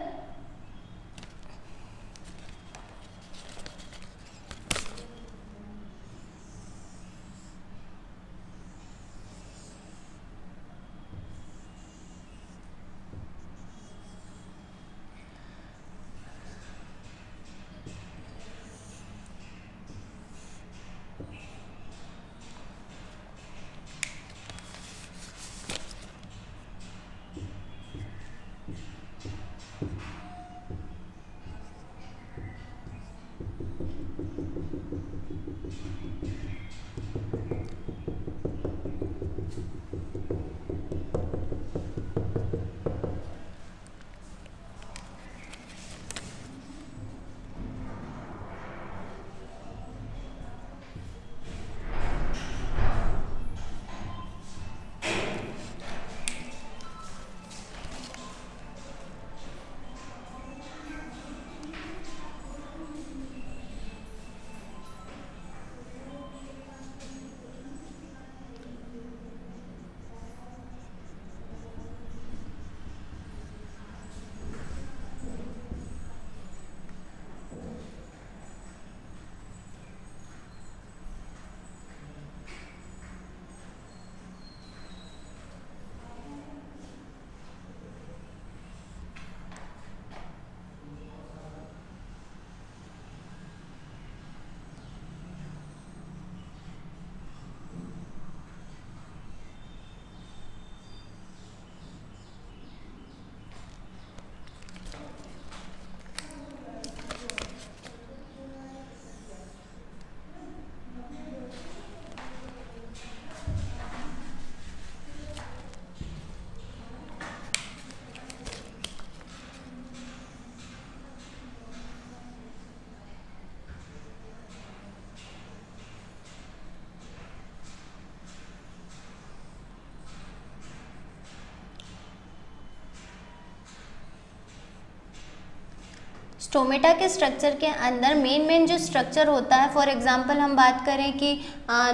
[SPEAKER 1] स्टोमेटा के स्ट्रक्चर के अंदर मेन जो स्ट्रक्चर होता है, फॉर एग्जांपल हम बात करें कि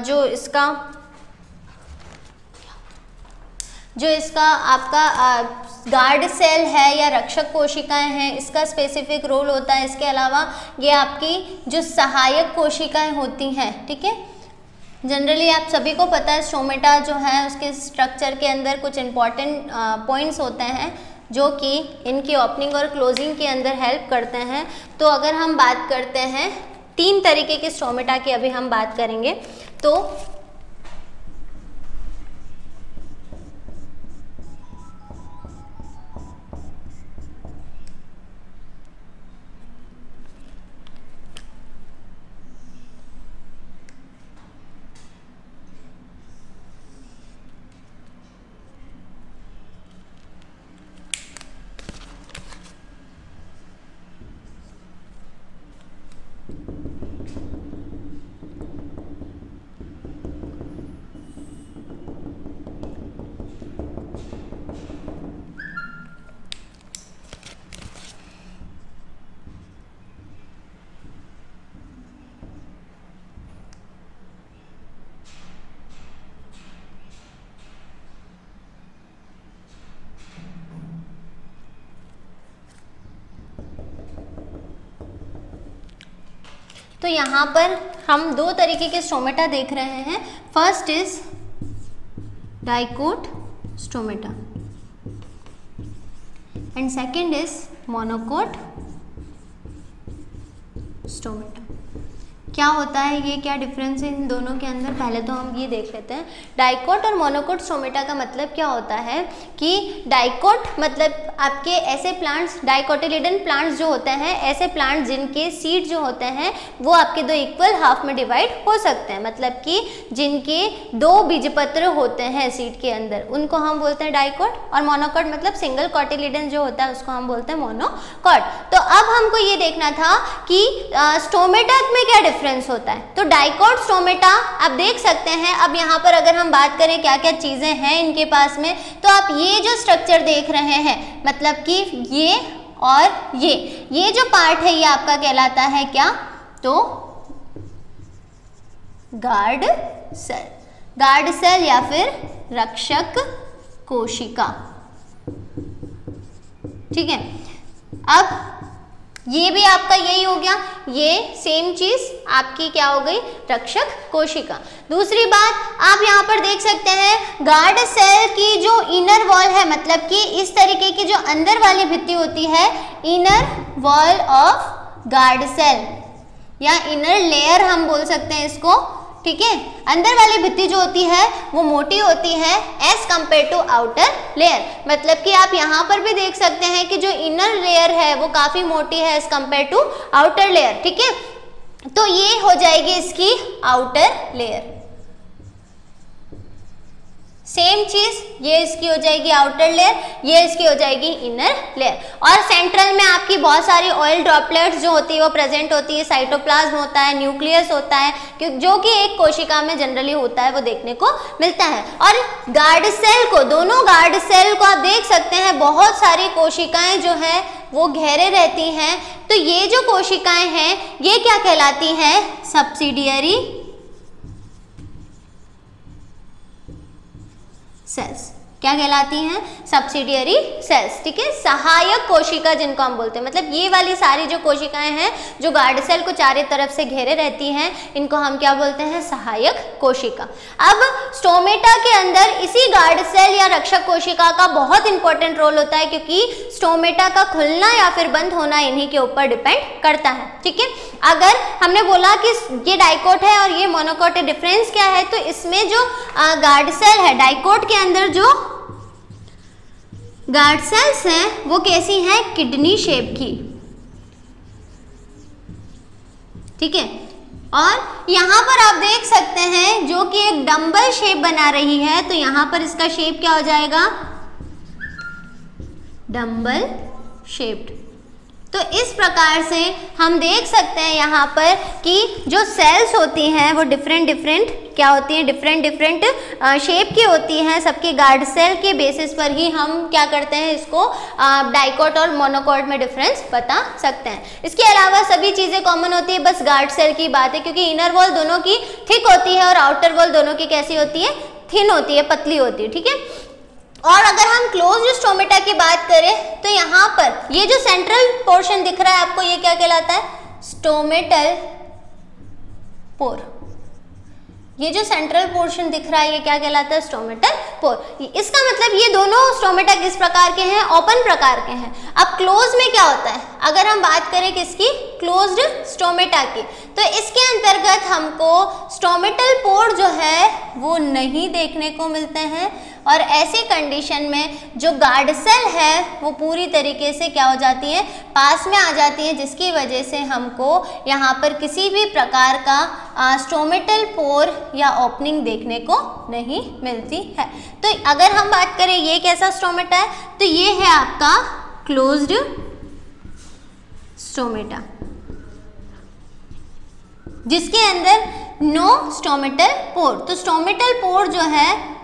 [SPEAKER 1] जो इसका आपका गार्ड सेल है या रक्षक कोशिकाएं हैं, इसका स्पेसिफिक रोल होता है। इसके अलावा ये आपकी जो सहायक कोशिकाएं होती हैं, ठीक है। जनरली आप सभी को पता है स्टोमेटा जो है उसके स्ट्रक्चर के अंदर कुछ इम्पॉर्टेंट पॉइंट्स होते हैं जो कि इनकी ओपनिंग और क्लोजिंग के अंदर हेल्प करते हैं। तो अगर हम बात करते हैं 3 तरीके के स्टोमेटा की अभी हम बात करेंगे, तो यहाँ पर हम 2 तरीके के स्टोमेटा देख रहे हैं। First is dicot stomata and second is monocot stomata. क्या होता है ये, क्या डिफरेंस है इन दोनों के अंदर, पहले तो हम ये देख लेते हैं। डाइकोट और मोनोकोट स्टोमेटा का मतलब क्या होता है कि डाइकोट मतलब आपके ऐसे प्लांट्स, डाइकोटिलिडन प्लांट्स जो होते हैं, ऐसे प्लांट्स जिनके सीड जो होते हैं वो आपके 2 इक्वल हाफ में डिवाइड हो सकते हैं, मतलब कि जिनके 2 बीजपत्र होते हैं सीड के अंदर, उनको हम बोलते हैं डाइकोट। और मोनोकोट मतलब सिंगल कोटिलिडन जो होता है उसको हम बोलते हैं मोनोकोट। तो अब हमको ये देखना था कि स्टोमेटा में क्या डिफरेंस होता है। तो डाइकोट स्टोमेटा आप देख सकते हैं। अब यहाँ पर अगर हम बात करें क्या क्या चीजें हैं इनके पास में, तो आप ये जो स्ट्रक्चर देख रहे हैं, मतलब कि ये और ये जो पार्ट है ये आपका कहलाता है क्या, तो गार्ड सेल या फिर रक्षक कोशिका, ठीक है। अब ये भी आपका यही हो गया, ये सेम चीज आपकी क्या हो गई, रक्षक कोशिका। दूसरी बात आप यहाँ पर देख सकते हैं गार्ड सेल की जो इनर वॉल है, मतलब कि इस तरीके की जो अंदर वाली भित्ति होती है, inner wall of guard cell या इनर लेयर हम बोल सकते हैं इसको, ठीक है। अंदर वाली भित्ति जो होती है वो मोटी होती है as compare to outer layer, मतलब कि आप यहाँ पर भी देख सकते हैं कि जो इनर लेयर है वो काफी मोटी है as compare to outer layer, ठीक है। तो ये हो जाएगी इसकी आउटर लेयर। सेम चीज ये इसकी हो जाएगी आउटर लेयर, ये इसकी हो जाएगी इनर लेयर। और सेंट्रल में आपकी बहुत सारी ऑयल ड्रॉपलेट्स जो होती है वो प्रेजेंट होती है, साइटोप्लाज्म होता है, न्यूक्लियस होता है, जो कि एक कोशिका में जनरली होता है, वो देखने को मिलता है। और गार्ड सेल को, दोनों गार्ड सेल को आप देख सकते हैं, बहुत सारी कोशिकाएं जो है वो घेरे रहती हैं। तो ये जो कोशिकाएं हैं ये क्या कहलाती हैं, सब्सिडियरी सेल्स। क्या कहलाती हैं, सब्सिडियरी सेल्स, ठीक है। सहायक कोशिका जिनको हम बोलते हैं, मतलब ये वाली सारी जो कोशिकाएं हैं जो गार्ड सेल को चारों तरफ से घेरे रहती हैं, इनको हम क्या बोलते हैं, सहायक कोशिका। अब स्टोमेटा के अंदर इसी गार्ड सेल या रक्षक कोशिका का बहुत इंपॉर्टेंट रोल होता है, क्योंकि स्टोमेटा का खुलना या फिर बंद होना इन्हीं के ऊपर डिपेंड करता है, ठीक है। अगर हमने बोला कि ये डाइकोट है और ये मोनोकोट है, डिफरेंस क्या है, तो इसमें जो गार्ड सेल है, डाइकोट के अंदर जो गार्ड सेल्स हैं वो कैसी हैं, किडनी शेप की, ठीक है। और यहाँ पर आप देख सकते हैं जो कि एक डंबल शेप बना रही है, तो यहाँ पर इसका शेप क्या हो जाएगा, डंबल शेप्ड। तो इस प्रकार से हम देख सकते हैं यहाँ पर कि जो सेल्स होती हैं वो डिफरेंट क्या होती हैं, डिफरेंट शेप की होती हैं। सबके गार्ड सेल के बेसिस पर ही हम क्या करते हैं, इसको डाइकोट और मोनोकोट में डिफरेंस बता सकते हैं। इसके अलावा सभी चीज़ें कॉमन होती है, बस गार्ड सेल की बात है, क्योंकि इनर वॉल दोनों की थिक होती है और आउटर वॉल दोनों की कैसी होती है, थिन होती है, पतली होती है, ठीक है। और अगर हम क्लोज्ड स्टोमेटा की बात करें तो यहाँ पर ये जो सेंट्रल पोर्शन दिख रहा है आपको, ये क्या कहलाता है? Stomatal pore. ये जो सेंट्रल पोर्शन दिख रहा है ये क्या कहलाता है? Stomatal pore. इसका मतलब ये दोनों स्टोमेटा किस प्रकार के हैं? ओपन प्रकार के हैं। अब क्लोज में क्या होता है? अगर हम बात करें किसकी? क्लोज्ड स्टोमेटा की, तो इसके अंतर्गत हमको स्टोमेटल पोर जो है वो नहीं देखने को मिलते हैं, और ऐसे कंडीशन में जो गार्ड सेल है वो पूरी तरीके से क्या हो जाती है? पास में आ जाती है, जिसकी वजह से हमको यहाँ पर किसी भी प्रकार का स्टोमेटल पोर या ओपनिंग देखने को नहीं मिलती है। तो अगर हम बात करें ये कैसा स्टोमेटा है, तो ये है आपका क्लोज्ड स्टोमेटा, जिसके अंदर नो स्टोमेटल पोर। तो स्टोमेटल पोर जो है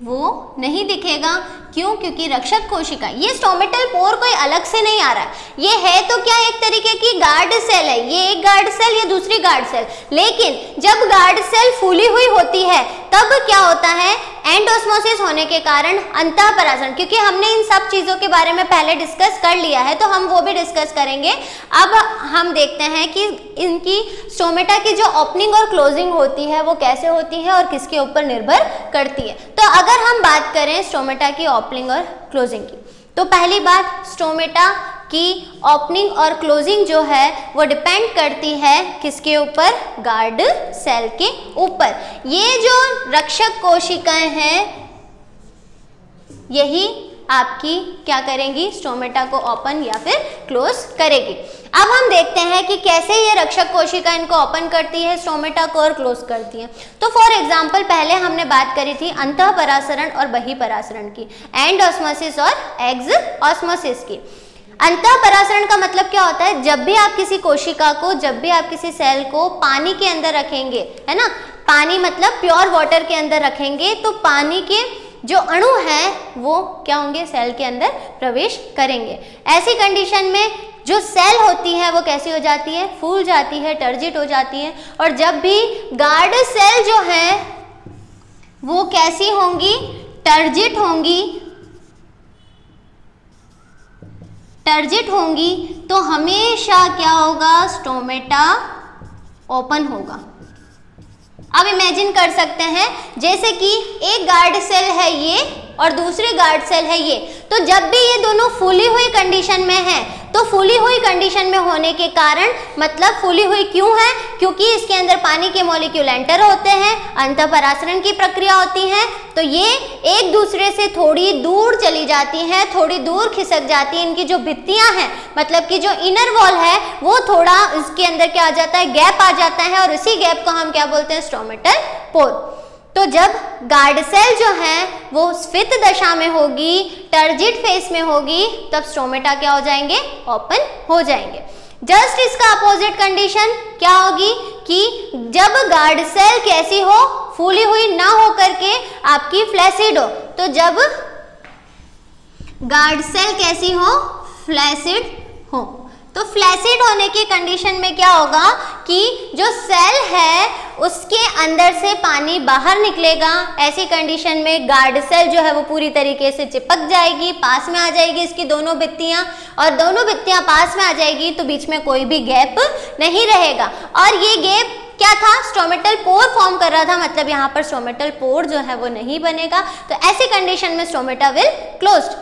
[SPEAKER 1] वो नहीं दिखेगा। क्यों? क्योंकि रक्षक कोशिका, ये स्टोमेटल पोर कोई अलग से नहीं आ रहा है, ये है तो क्या एक तरीके की गार्ड सेल है, ये एक गार्ड सेल, ये दूसरी गार्ड सेल। लेकिन जब गार्ड सेल फूली हुई होती है तब क्या होता है? एंडोस्मोसिस होने के कारण अंतःपरासरण, क्योंकि हमने इन सब चीज़ों के बारे में पहले डिस्कस कर लिया है तो हम वो भी डिस्कस करेंगे। अब हम देखते हैं कि इनकी स्टोमेटा की जो ओपनिंग और क्लोजिंग होती है वो कैसे होती है और किसके ऊपर निर्भर करती है। तो अगर हम बात करें स्टोमेटा की ओपनिंग और क्लोजिंग की, तो पहली बात, स्टोमेटा की ओपनिंग और क्लोजिंग जो है वो डिपेंड करती है किसके ऊपर? गार्ड सेल के ऊपर। ये जो रक्षक कोशिकाएं हैं यही आपकी क्या करेंगी? स्टोमेटा को ओपन या फिर क्लोज करेगी। अब हम देखते हैं कि कैसे ये रक्षक कोशिका इनको ओपन करती है, स्टोमेटा को, और क्लोज करती है। तो फॉर एग्जांपल पहले हमने बात करी थी अंतःपरासरण और बहिःपरासरण की, एंडोस्मोसिस और एक्सओस्मोसिस की। अंतःपरासरण का मतलब क्या होता है? जब भी आप किसी कोशिका को, जब भी आप किसी सेल को पानी के अंदर रखेंगे, है ना, पानी मतलब प्योर वाटर के अंदर रखेंगे, तो पानी के जो अणु हैं वो क्या होंगे? सेल के अंदर प्रवेश करेंगे। ऐसी कंडीशन में जो सेल होती है वो कैसी हो जाती है? फूल जाती है, टर्जिट हो जाती है। और जब भी गार्ड सेल जो है वो कैसी होंगी? टर्जिट होंगी। टर्जिट होंगी तो हमेशा क्या होगा? स्टोमेटा ओपन होगा। अब इमेजिन कर सकते हैं जैसे कि एक गार्ड सेल है ये और दूसरी गार्ड सेल है ये, तो जब भी ये दोनों फूली हुई कंडीशन में है, तो फूली हुई कंडीशन में होने के कारण, मतलब फूली हुई क्यों है? क्योंकि इसके अंदर पानी के मॉलिक्यूल एंटर होते हैं, अंतःपरासरण की प्रक्रिया होती है, तो ये एक दूसरे से थोड़ी दूर चली जाती हैं, थोड़ी दूर खिसक जाती हैं। इनकी जो भित्तियां हैं, मतलब कि जो इनर वॉल है, वो थोड़ा इसके अंदर क्या आ जाता है? गैप आ जाता है, और इसी गैप को हम क्या बोलते हैं? Stomatal pore. तो जब गार्ड सेल जो है वो स्फीत दशा में होगी, टर्जिट फेस में होगी, तब स्टोमेटा क्या हो जाएंगे? ओपन हो जाएंगे। जस्ट इसका अपोजिट कंडीशन क्या होगी कि जब गार्ड सेल कैसी हो? फूली हुई ना हो करके आपकी फ्लैसिड हो। तो जब गार्ड सेल कैसी हो? फ्लैसिड हो। तो फ्लैसिड होने की कंडीशन में क्या होगा कि जो सेल है उसके अंदर से पानी बाहर निकलेगा। ऐसी कंडीशन में गार्ड सेल जो है वो पूरी तरीके से चिपक जाएगी, पास में आ जाएगी इसकी दोनों भित्तियां, और दोनों भित्तियां पास में आ जाएगी तो बीच में कोई भी गैप नहीं रहेगा। और ये गैप क्या था? स्टोमेटल पोर फॉर्म कर रहा था, मतलब यहाँ पर स्टोमेटल पोर जो है वो नहीं बनेगा। तो ऐसी कंडीशन में स्टोमेटा विल क्लोज्ड।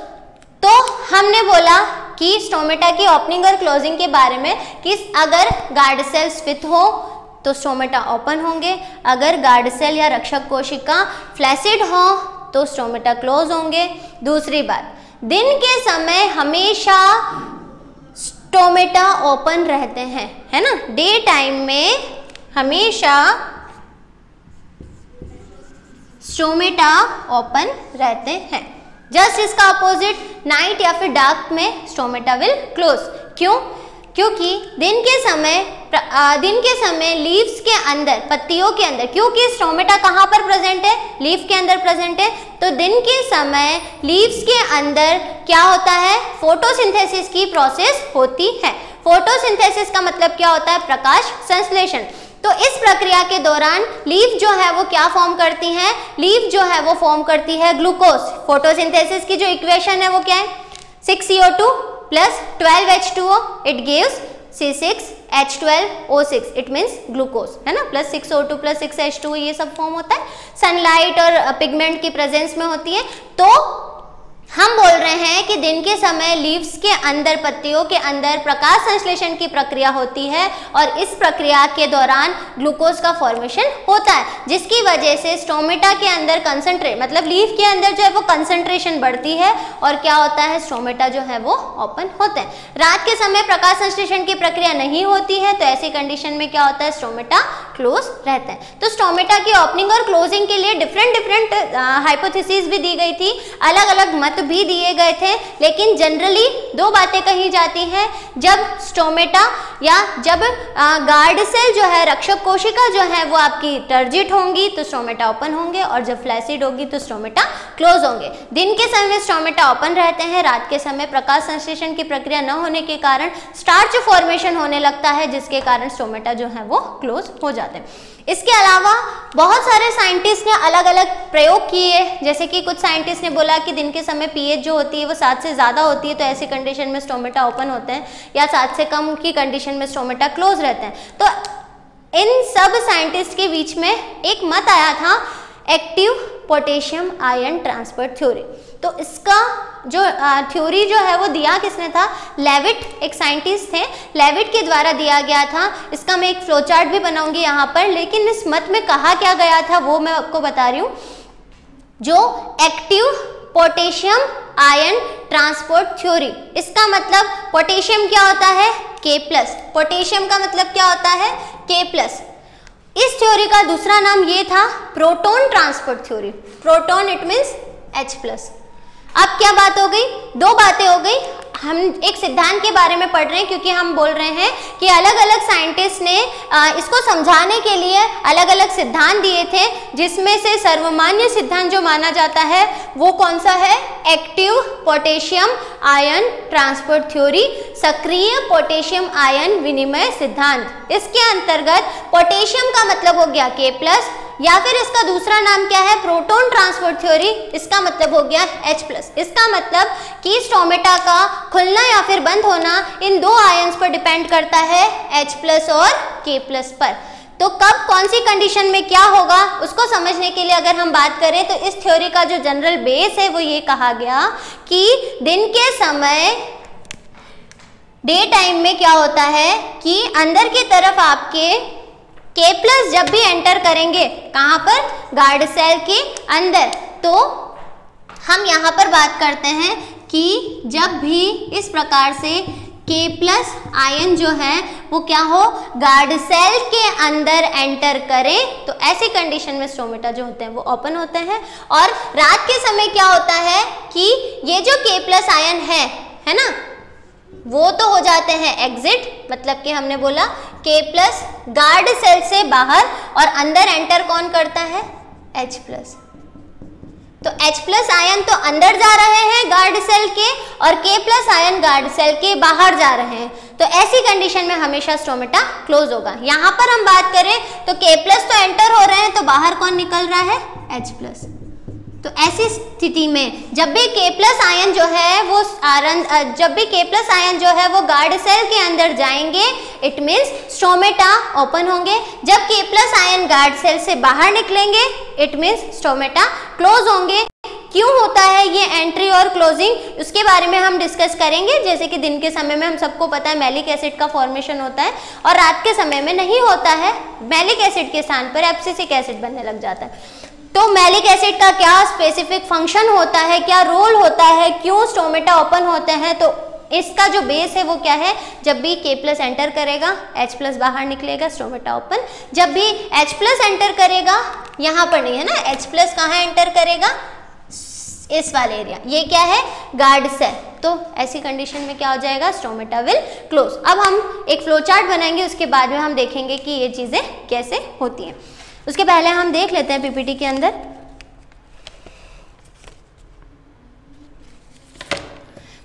[SPEAKER 1] तो हमने बोला कि स्टोमेटा की ओपनिंग और क्लोजिंग के बारे में कि अगर गार्ड सेल स्फीत हो तो स्टोमेटा ओपन होंगे, अगर गार्ड सेल या रक्षक कोशिका फ्लैसिड हो तो स्टोमेटा क्लोज होंगे। दूसरी बात, दिन के समय हमेशा स्टोमेटा ओपन रहते हैं, है ना, डे टाइम में हमेशा स्टोमेटा ओपन रहते हैं। जस्ट इसका अपोजिट नाइट या फिर डार्क में स्टोमेटा विल क्लोज। क्यों? क्योंकि दिन के समय लीव्स के अंदर, पत्तियों के अंदर, क्योंकि स्टोमेटा कहाँ पर प्रेजेंट है? लीफ के अंदर प्रेजेंट है, तो दिन के समय लीव्स के अंदर क्या होता है? फोटोसिंथेसिस की प्रोसेस होती है। फोटोसिंथेसिस का मतलब क्या होता है? प्रकाश संश्लेषण। तो इस प्रक्रिया के दौरान लीफ जो है वो क्या फॉर्म करती हैं, लीफ जो है वो फॉर्म करती है ग्लूकोज। फोटोसिंथेसिस की जो इक्वेशन है वो क्या है, 6CO2 plus 12H2O, it gives C6H12O6, it means glucose, है ना, प्लस 6O2 प्लस 6H2O, ये सब फॉर्म होता है, सनलाइट और पिगमेंट की प्रेजेंस में होती है। तो हम बोल रहे हैं कि दिन के समय लीव्स के अंदर, पत्तियों के अंदर प्रकाश संश्लेषण की प्रक्रिया होती है और इस प्रक्रिया के दौरान ग्लूकोज का फॉर्मेशन होता है, जिसकी वजह से स्टोमेटा के अंदर कंसंट्रेट, मतलब लीफ के अंदर जो है वो कंसंट्रेशन बढ़ती है और क्या होता है, स्टोमेटा जो है वो ओपन होते हैं। रात के समय प्रकाश संश्लेषण की प्रक्रिया नहीं होती है, तो ऐसी कंडीशन में क्या होता है, स्टोमेटा क्लोज रहते हैं। तो स्टोमेटा की ओपनिंग और क्लोजिंग के लिए डिफरेंट हाइपोथेसिस भी दी गई थी, अलग अलग मत भी दिए गए थे, लेकिन जनरली दो बातें कही जाती हैं। जब स्टोमेटा या जब गार्ड सेल जो है, रक्षक कोशिका जो है वो आपकी टर्जिट होंगी तो स्टोमेटा ओपन होंगे, और जब फ्लैसिड होगी तो स्टोमेटा क्लोज होंगे। दिन के समय स्टोमेटा ओपन रहते हैं, रात के समय प्रकाश संश्लेषण की प्रक्रिया न होने के कारण स्टार्च फॉर्मेशन होने लगता है, जिसके कारण स्टोमेटा जो है वो क्लोज हो जाते हैं। इसके अलावा बहुत सारे साइंटिस्ट ने अलग अलग प्रयोग किए, जैसे कि कुछ साइंटिस्ट ने बोला कि दिन के समय पीएच जो होती है वो 7 से ज़्यादा होती है, तो ऐसी कंडीशन में स्टोमेटा ओपन होते हैं, या 7 से कम की कंडीशन में स्टोमेटा क्लोज रहते हैं। तो इन सब साइंटिस्ट के बीच में एक मत आया था, active potassium ion transfer theory. तो इसका जो थ्योरी जो है वो दिया किसने था, लेविट, एक साइंटिस्ट थे, लेविट के द्वारा दिया गया था। इसका मैं एक फ्लो चार्ट भी बनाऊंगी यहाँ पर, लेकिन इस मत में कहा क्या गया था वो मैं आपको बता रही हूँ। जो active potassium ion transport theory, इसका मतलब पोटेशियम क्या होता है, K+, पोटेशियम का मतलब क्या होता है, K+। इस थ्योरी का दूसरा नाम ये था proton transport theory, proton it means H+। अब क्या बात हो गई, दो बातें हो गई। हम एक सिद्धांत के बारे में पढ़ रहे हैं, क्योंकि हम बोल रहे हैं कि अलग अलग साइंटिस्ट ने इसको समझाने के लिए अलग अलग सिद्धांत दिए थे, जिसमें से सर्वमान्य सिद्धांत जो माना जाता है वो कौन सा है, active potassium ion transport theory, सक्रिय पोटेशियम आयन विनिमय सिद्धांत। इसके अंतर्गत पोटेशियम का मतलब हो गया K+, या फिर इसका दूसरा नाम क्या है, प्रोटॉन ट्रांसपोर्ट थ्योरी, इसका मतलब हो गया H+। इसका मतलब कि स्टोमेटा का खुलना या फिर बंद होना इन दो आयंस पर डिपेंड करता है, H+ और K+ पर। तो कब कौन सी कंडीशन में क्या होगा उसको समझने के लिए अगर हम बात करें, तो इस थ्योरी का जो जनरल बेस है वो ये कहा गया कि दिन के समय डे टाइम में क्या होता है कि अंदर की तरफ आपके K+ जब भी एंटर करेंगे, कहाँ पर, गार्ड सेल के अंदर, तो हम यहाँ पर बात करते हैं कि जब भी इस प्रकार से K+ आयन जो है वो क्या हो, गार्ड सेल के अंदर एंटर करें, तो ऐसी कंडीशन में स्टोमेटा जो होते हैं वो ओपन होते हैं। और रात के समय क्या होता है कि ये जो K+ आयन है ना, वो तो हो जाते हैं एग्जिट, मतलब कि हमने बोला K+ गार्ड सेल से बाहर और अंदर एंटर कौन करता है, H+। तो H+ आयन तो अंदर जा रहे हैं गार्ड सेल के, और K+ आयन गार्ड सेल के बाहर जा रहे हैं, तो ऐसी कंडीशन में हमेशा स्टोमेटा क्लोज होगा। यहाँ पर हम बात करें तो K+ तो एंटर हो रहे हैं, तो बाहर कौन निकल रहा है, H+। तो ऐसी स्थिति में जब भी K+ आयन जो है वो गार्ड सेल के अंदर जाएंगे, इट मीन्स स्टोमेटा ओपन होंगे। जब K+ आयन गार्ड सेल से बाहर निकलेंगे, इट मीन्स स्टोमेटा क्लोज होंगे। क्यों होता है ये एंट्री और क्लोजिंग, उसके बारे में हम डिस्कस करेंगे। जैसे कि दिन के समय में हम सबको पता है मैलिक एसिड का फॉर्मेशन होता है, और रात के समय में नहीं होता है, मैलिक एसिड के स्थान पर एब्सिसिक एसिड बनने लग जाता है। तो मैलिक एसिड का क्या स्पेसिफिक फंक्शन होता है, क्या रोल होता है, क्यों स्टोमेटा ओपन होते हैं, तो इसका जो बेस है वो क्या है, जब भी K+ एंटर करेगा, H+ बाहर निकलेगा, स्टोमेटा ओपन। जब भी H+ एंटर करेगा, यहाँ पर नहीं है ना, H+ कहाँ एंटर करेगा, इस वाले एरिया, ये क्या है, गार्ड सेल, तो ऐसी कंडीशन में क्या हो जाएगा, स्टोमेटा विल क्लोज। अब हम एक फ्लो चार्ट बनाएंगे, उसके बाद में हम देखेंगे कि ये चीज़ें कैसे होती हैं। उसके पहले हम देख लेते हैं पीपीटी के अंदर।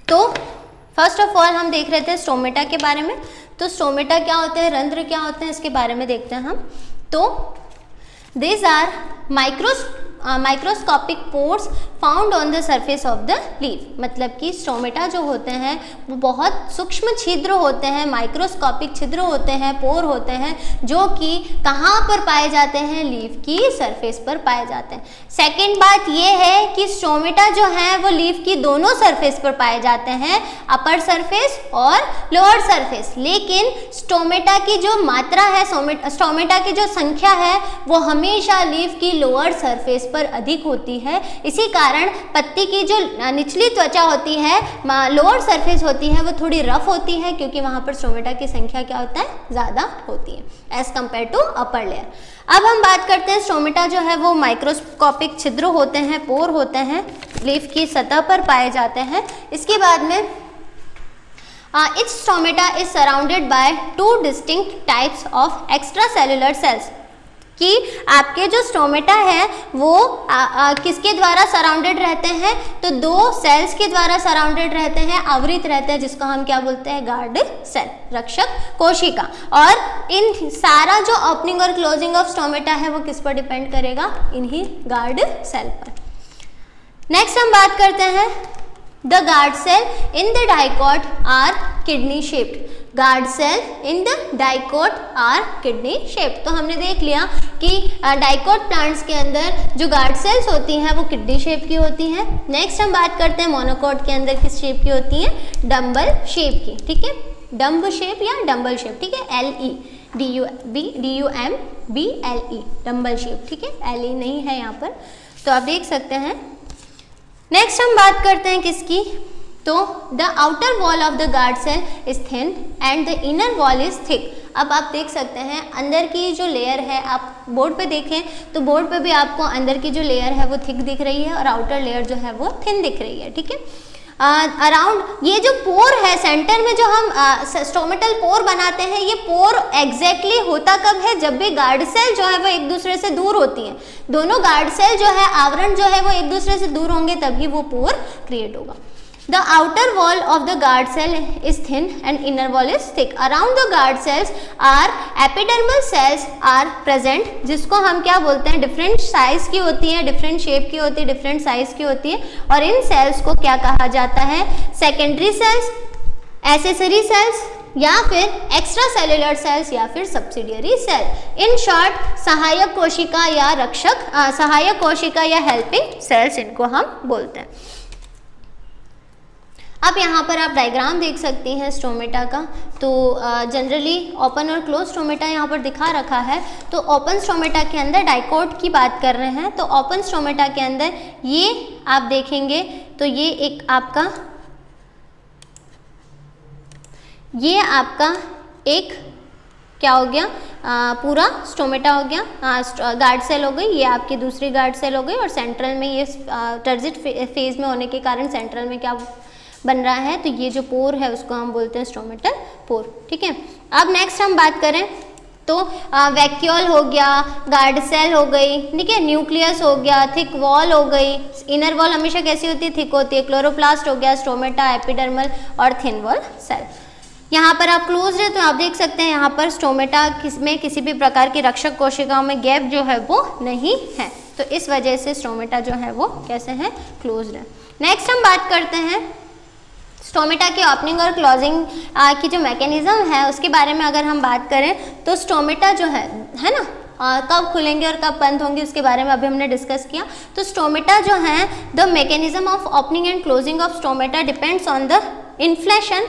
[SPEAKER 1] तो फर्स्ट ऑफ ऑल हम देख रहे थे स्टोमेटा के बारे में। तो स्टोमेटा क्या होते हैं, रंध्र क्या होते हैं, इसके बारे में देखते हैं हम। तो these are microscopic pores found on the surface of the leaf, मतलब कि स्टोमेटा जो होते हैं वो बहुत सूक्ष्म छिद्र होते हैं, माइक्रोस्कोपिक छिद्र होते हैं, पोर होते हैं, जो कि कहाँ पर पाए जाते हैं, लीफ की सरफेस पर पाए जाते हैं। सेकंड बात ये है कि स्टोमेटा जो है वो लीफ की दोनों सरफेस पर पाए जाते हैं, अपर सरफेस और लोअर सरफेस, लेकिन स्टोमेटा की जो मात्रा है, स्टोमेटा की जो संख्या है वो हमेशा लीफ की लोअर सरफेस पर अधिक होती है। इसी कारण पत्ती की जो निचली त्वचा होती है, लोअर सरफेस होती है, वो थोड़ी रफ होती है, क्योंकि वहाँ पर स्टोमेटा की संख्या क्या होता है, ज़्यादा होती है as compare to upper layer. अब हम बात करते हैं स्टोमेटा जो है वो माइक्रोस्कोपिक छिद्र होते हैं, पोर होते हैं, लीफ की सतह पर पाए जाते हैं। इसके बाद में each stomata is surrounded by two distinct types of extracellular cells, कि आपके जो स्टोमेटा है वो किसके द्वारा सराउंडेड रहते हैं, तो दो सेल्स के द्वारा सराउंडेड रहते हैं, आवृत रहते हैं, जिसको हम क्या बोलते हैं, गार्ड सेल, रक्षक कोशिका। और इन सारा जो ओपनिंग और क्लोजिंग ऑफ स्टोमेटा है वो किस पर डिपेंड करेगा, इन्हीं गार्ड सेल पर। नेक्स्ट हम बात करते हैं the guard cell in the dicot are kidney shaped. Guard cell in the dicot are kidney shape. तो हमने देख लिया कि डाइकोट प्लांट्स के अंदर जो गार्ड सेल्स होती हैं वो किडनी शेप की होती हैं। नेक्स्ट हम बात करते हैं मोनोकोट के अंदर किस शेप की होती है, डम्बल शेप की, ठीक है, डम्ब शेप या डम्बल शेप, ठीक है, LE डम्बल शेप, ठीक है, LE नहीं है यहाँ पर, तो आप देख सकते हैं। नेक्स्ट हम बात करते हैं किसकी, तो the outer wall of the guard cell is thin and the inner wall is thick. अब आप देख सकते हैं अंदर की जो लेयर है, आप बोर्ड पे देखें तो बोर्ड पे भी आपको अंदर की जो लेयर है वो थिक दिख रही है और आउटर लेयर जो है वो थिन दिख रही है, ठीक है। अराउंड ये जो पोर है सेंटर में जो हम स्टोमेटल पोर बनाते हैं, ये पोर एग्जैक्टली होता कब है, जब भी गार्ड सेल जो है वो एक दूसरे से दूर होती है। दोनों गार्ड सेल जो है, आवरण जो है वो एक दूसरे से दूर होंगे तभी वो पोर क्रिएट होगा। The outer wall of the guard cell is thin and inner wall is thick. Around the guard cells are epidermal cells are present, जिसको हम क्या बोलते हैं, डिफरेंट साइज की होती है, डिफरेंट शेप की होती है, डिफरेंट साइज की होती है, और इन सेल्स को क्या कहा जाता है, सेकेंडरी सेल्स, एसेसरी सेल्स, या फिर एक्स्ट्रा सेलुलर सेल्स, या फिर सब्सिडियरी सेल। इन शॉर्ट सहायक कोशिका या रक्षक, सहायक कोशिका या हेल्पिंग सेल्स इनको हम बोलते हैं। अब यहाँ पर आप डायग्राम देख सकती हैं स्टोमेटा का। तो जनरली ओपन और क्लोज स्टोमेटा यहाँ पर दिखा रखा है। तो ओपन स्टोमेटा के अंदर डाइकोट की बात कर रहे हैं, तो ओपन स्टोमेटा के अंदर ये आप देखेंगे तो ये एक आपका, ये आपका एक क्या हो गया, पूरा स्टोमेटा हो गया, गार्ड सेल हो गई, ये आपकी दूसरी गार्ड सेल हो गई, और सेंट्रल में ये टर्जिट फेज में होने के कारण सेंट्रल में क्या बन रहा है, तो ये जो पोर है उसको हम बोलते हैं स्टोमेटल पोर, ठीक है। अब नेक्स्ट हम बात करें तो वैक्यूल हो गया, गार्ड सेल हो गई, ठीक है, न्यूक्लियस हो गया, थिक वॉल हो गई। इनर वॉल हमेशा कैसी होती है, थिक होती है। क्लोरोप्लास्ट हो गया, स्टोमेटा, एपिडर्मल और थिन वॉल सेल। यहाँ पर आप क्लोज है तो आप देख सकते हैं यहाँ पर स्टोमेटा में किसी भी प्रकार की रक्षक कोशिकाओं में गैप जो है वो नहीं है, तो इस वजह से स्टोमेटा जो है वो कैसे है, क्लोज्ड है। नेक्स्ट हम बात करते हैं स्टोमेटा के ओपनिंग और क्लोजिंग की जो मैकेनिज्म है उसके बारे में अगर हम बात करें तो स्टोमेटा जो है ना, कब खुलेंगे और कब बंद होंगे उसके बारे में अभी हमने डिस्कस किया। तो स्टोमेटा जो है, the mechanism of opening and closing of stomata depends on the inflation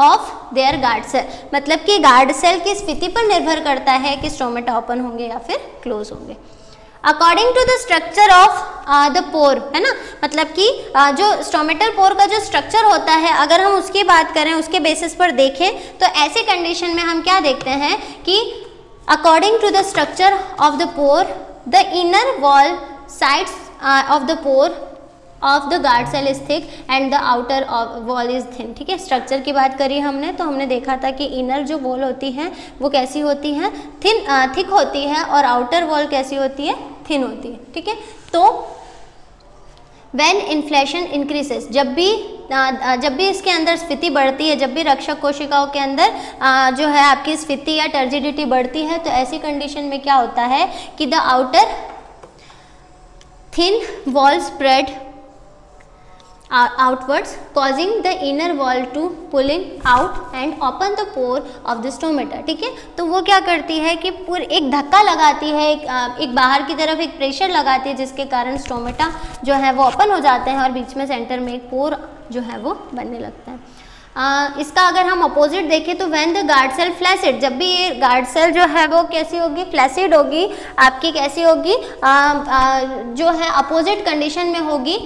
[SPEAKER 1] of their guard cell, मतलब कि गार्ड सेल की स्थिति पर निर्भर करता है कि स्टोमेटा ओपन होंगे या फिर क्लोज होंगे। According to the structure of the pore, है ना, मतलब कि जो स्टोमेटल पोर का जो स्ट्रक्चर होता है अगर हम उसकी बात करें, उसके बेसिस पर देखें तो ऐसे कंडीशन में हम क्या देखते हैं कि according to the structure of the pore, the inner wall sides of the pore of the guard cell is thick and the outer wall is thin, ठीक है। स्ट्रक्चर की बात करी हमने तो हमने देखा था कि इनर जो वॉल होती है वो कैसी होती है, थिक होती है, और आउटर वॉल कैसी होती है, थिन होती है, ठीक है। तो व्हेन इन्फ्लेशन इंक्रीजेस, जब भी इसके अंदर स्फीति बढ़ती है, जब भी रक्षक कोशिकाओं के अंदर जो है आपकी स्फीति या टर्जिडिटी बढ़ती है, तो ऐसी कंडीशन में क्या होता है कि the outer thin wall spread outwards causing the inner wall to pulling out and open the pore of the stomata। ठीक है, तो वो क्या करती है कि पूरे एक धक्का लगाती है, एक बाहर की तरफ एक प्रेशर लगाती है, जिसके कारण स्टोमेटा जो है वो ओपन हो जाते हैं और बीच में सेंटर में एक पोर जो है वो बनने लगता है। इसका अगर हम अपोजिट देखें तो when the guard cell flaccid, जब भी ये गार्ड सेल जो है वो कैसी होगी, फ्लैसिड होगी, आपकी कैसी होगी, जो है अपोजिट कंडीशन में होगी,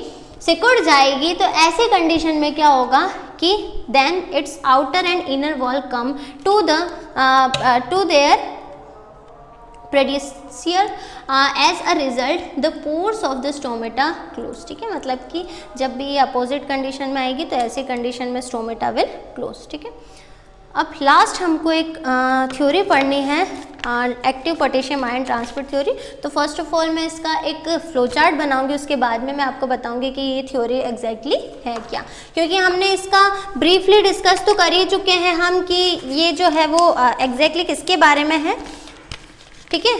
[SPEAKER 1] सिकुड़ जाएगी, तो ऐसी कंडीशन में क्या होगा कि then its outer and inner wall come to their प्रेडिसियर as a result the pores of the stomata close. ठीक है, मतलब कि जब भी ये अपोजिट कंडीशन में आएगी तो ऐसी कंडीशन में स्टोमेटा विल क्लोज। ठीक है, अब लास्ट हमको एक थ्योरी पढ़नी है, active potassium ion transport theory. तो फर्स्ट ऑफ ऑल मैं इसका एक फ्लो चार्ट बनाऊंगी, उसके बाद में मैं आपको बताऊंगी कि ये थ्योरी एग्जैक्टली है क्या, क्योंकि हमने इसका ब्रीफली डिस्कस तो कर ही चुके हैं हम कि ये जो है वो एग्जैक्टली किसके बारे में है। ठीक है,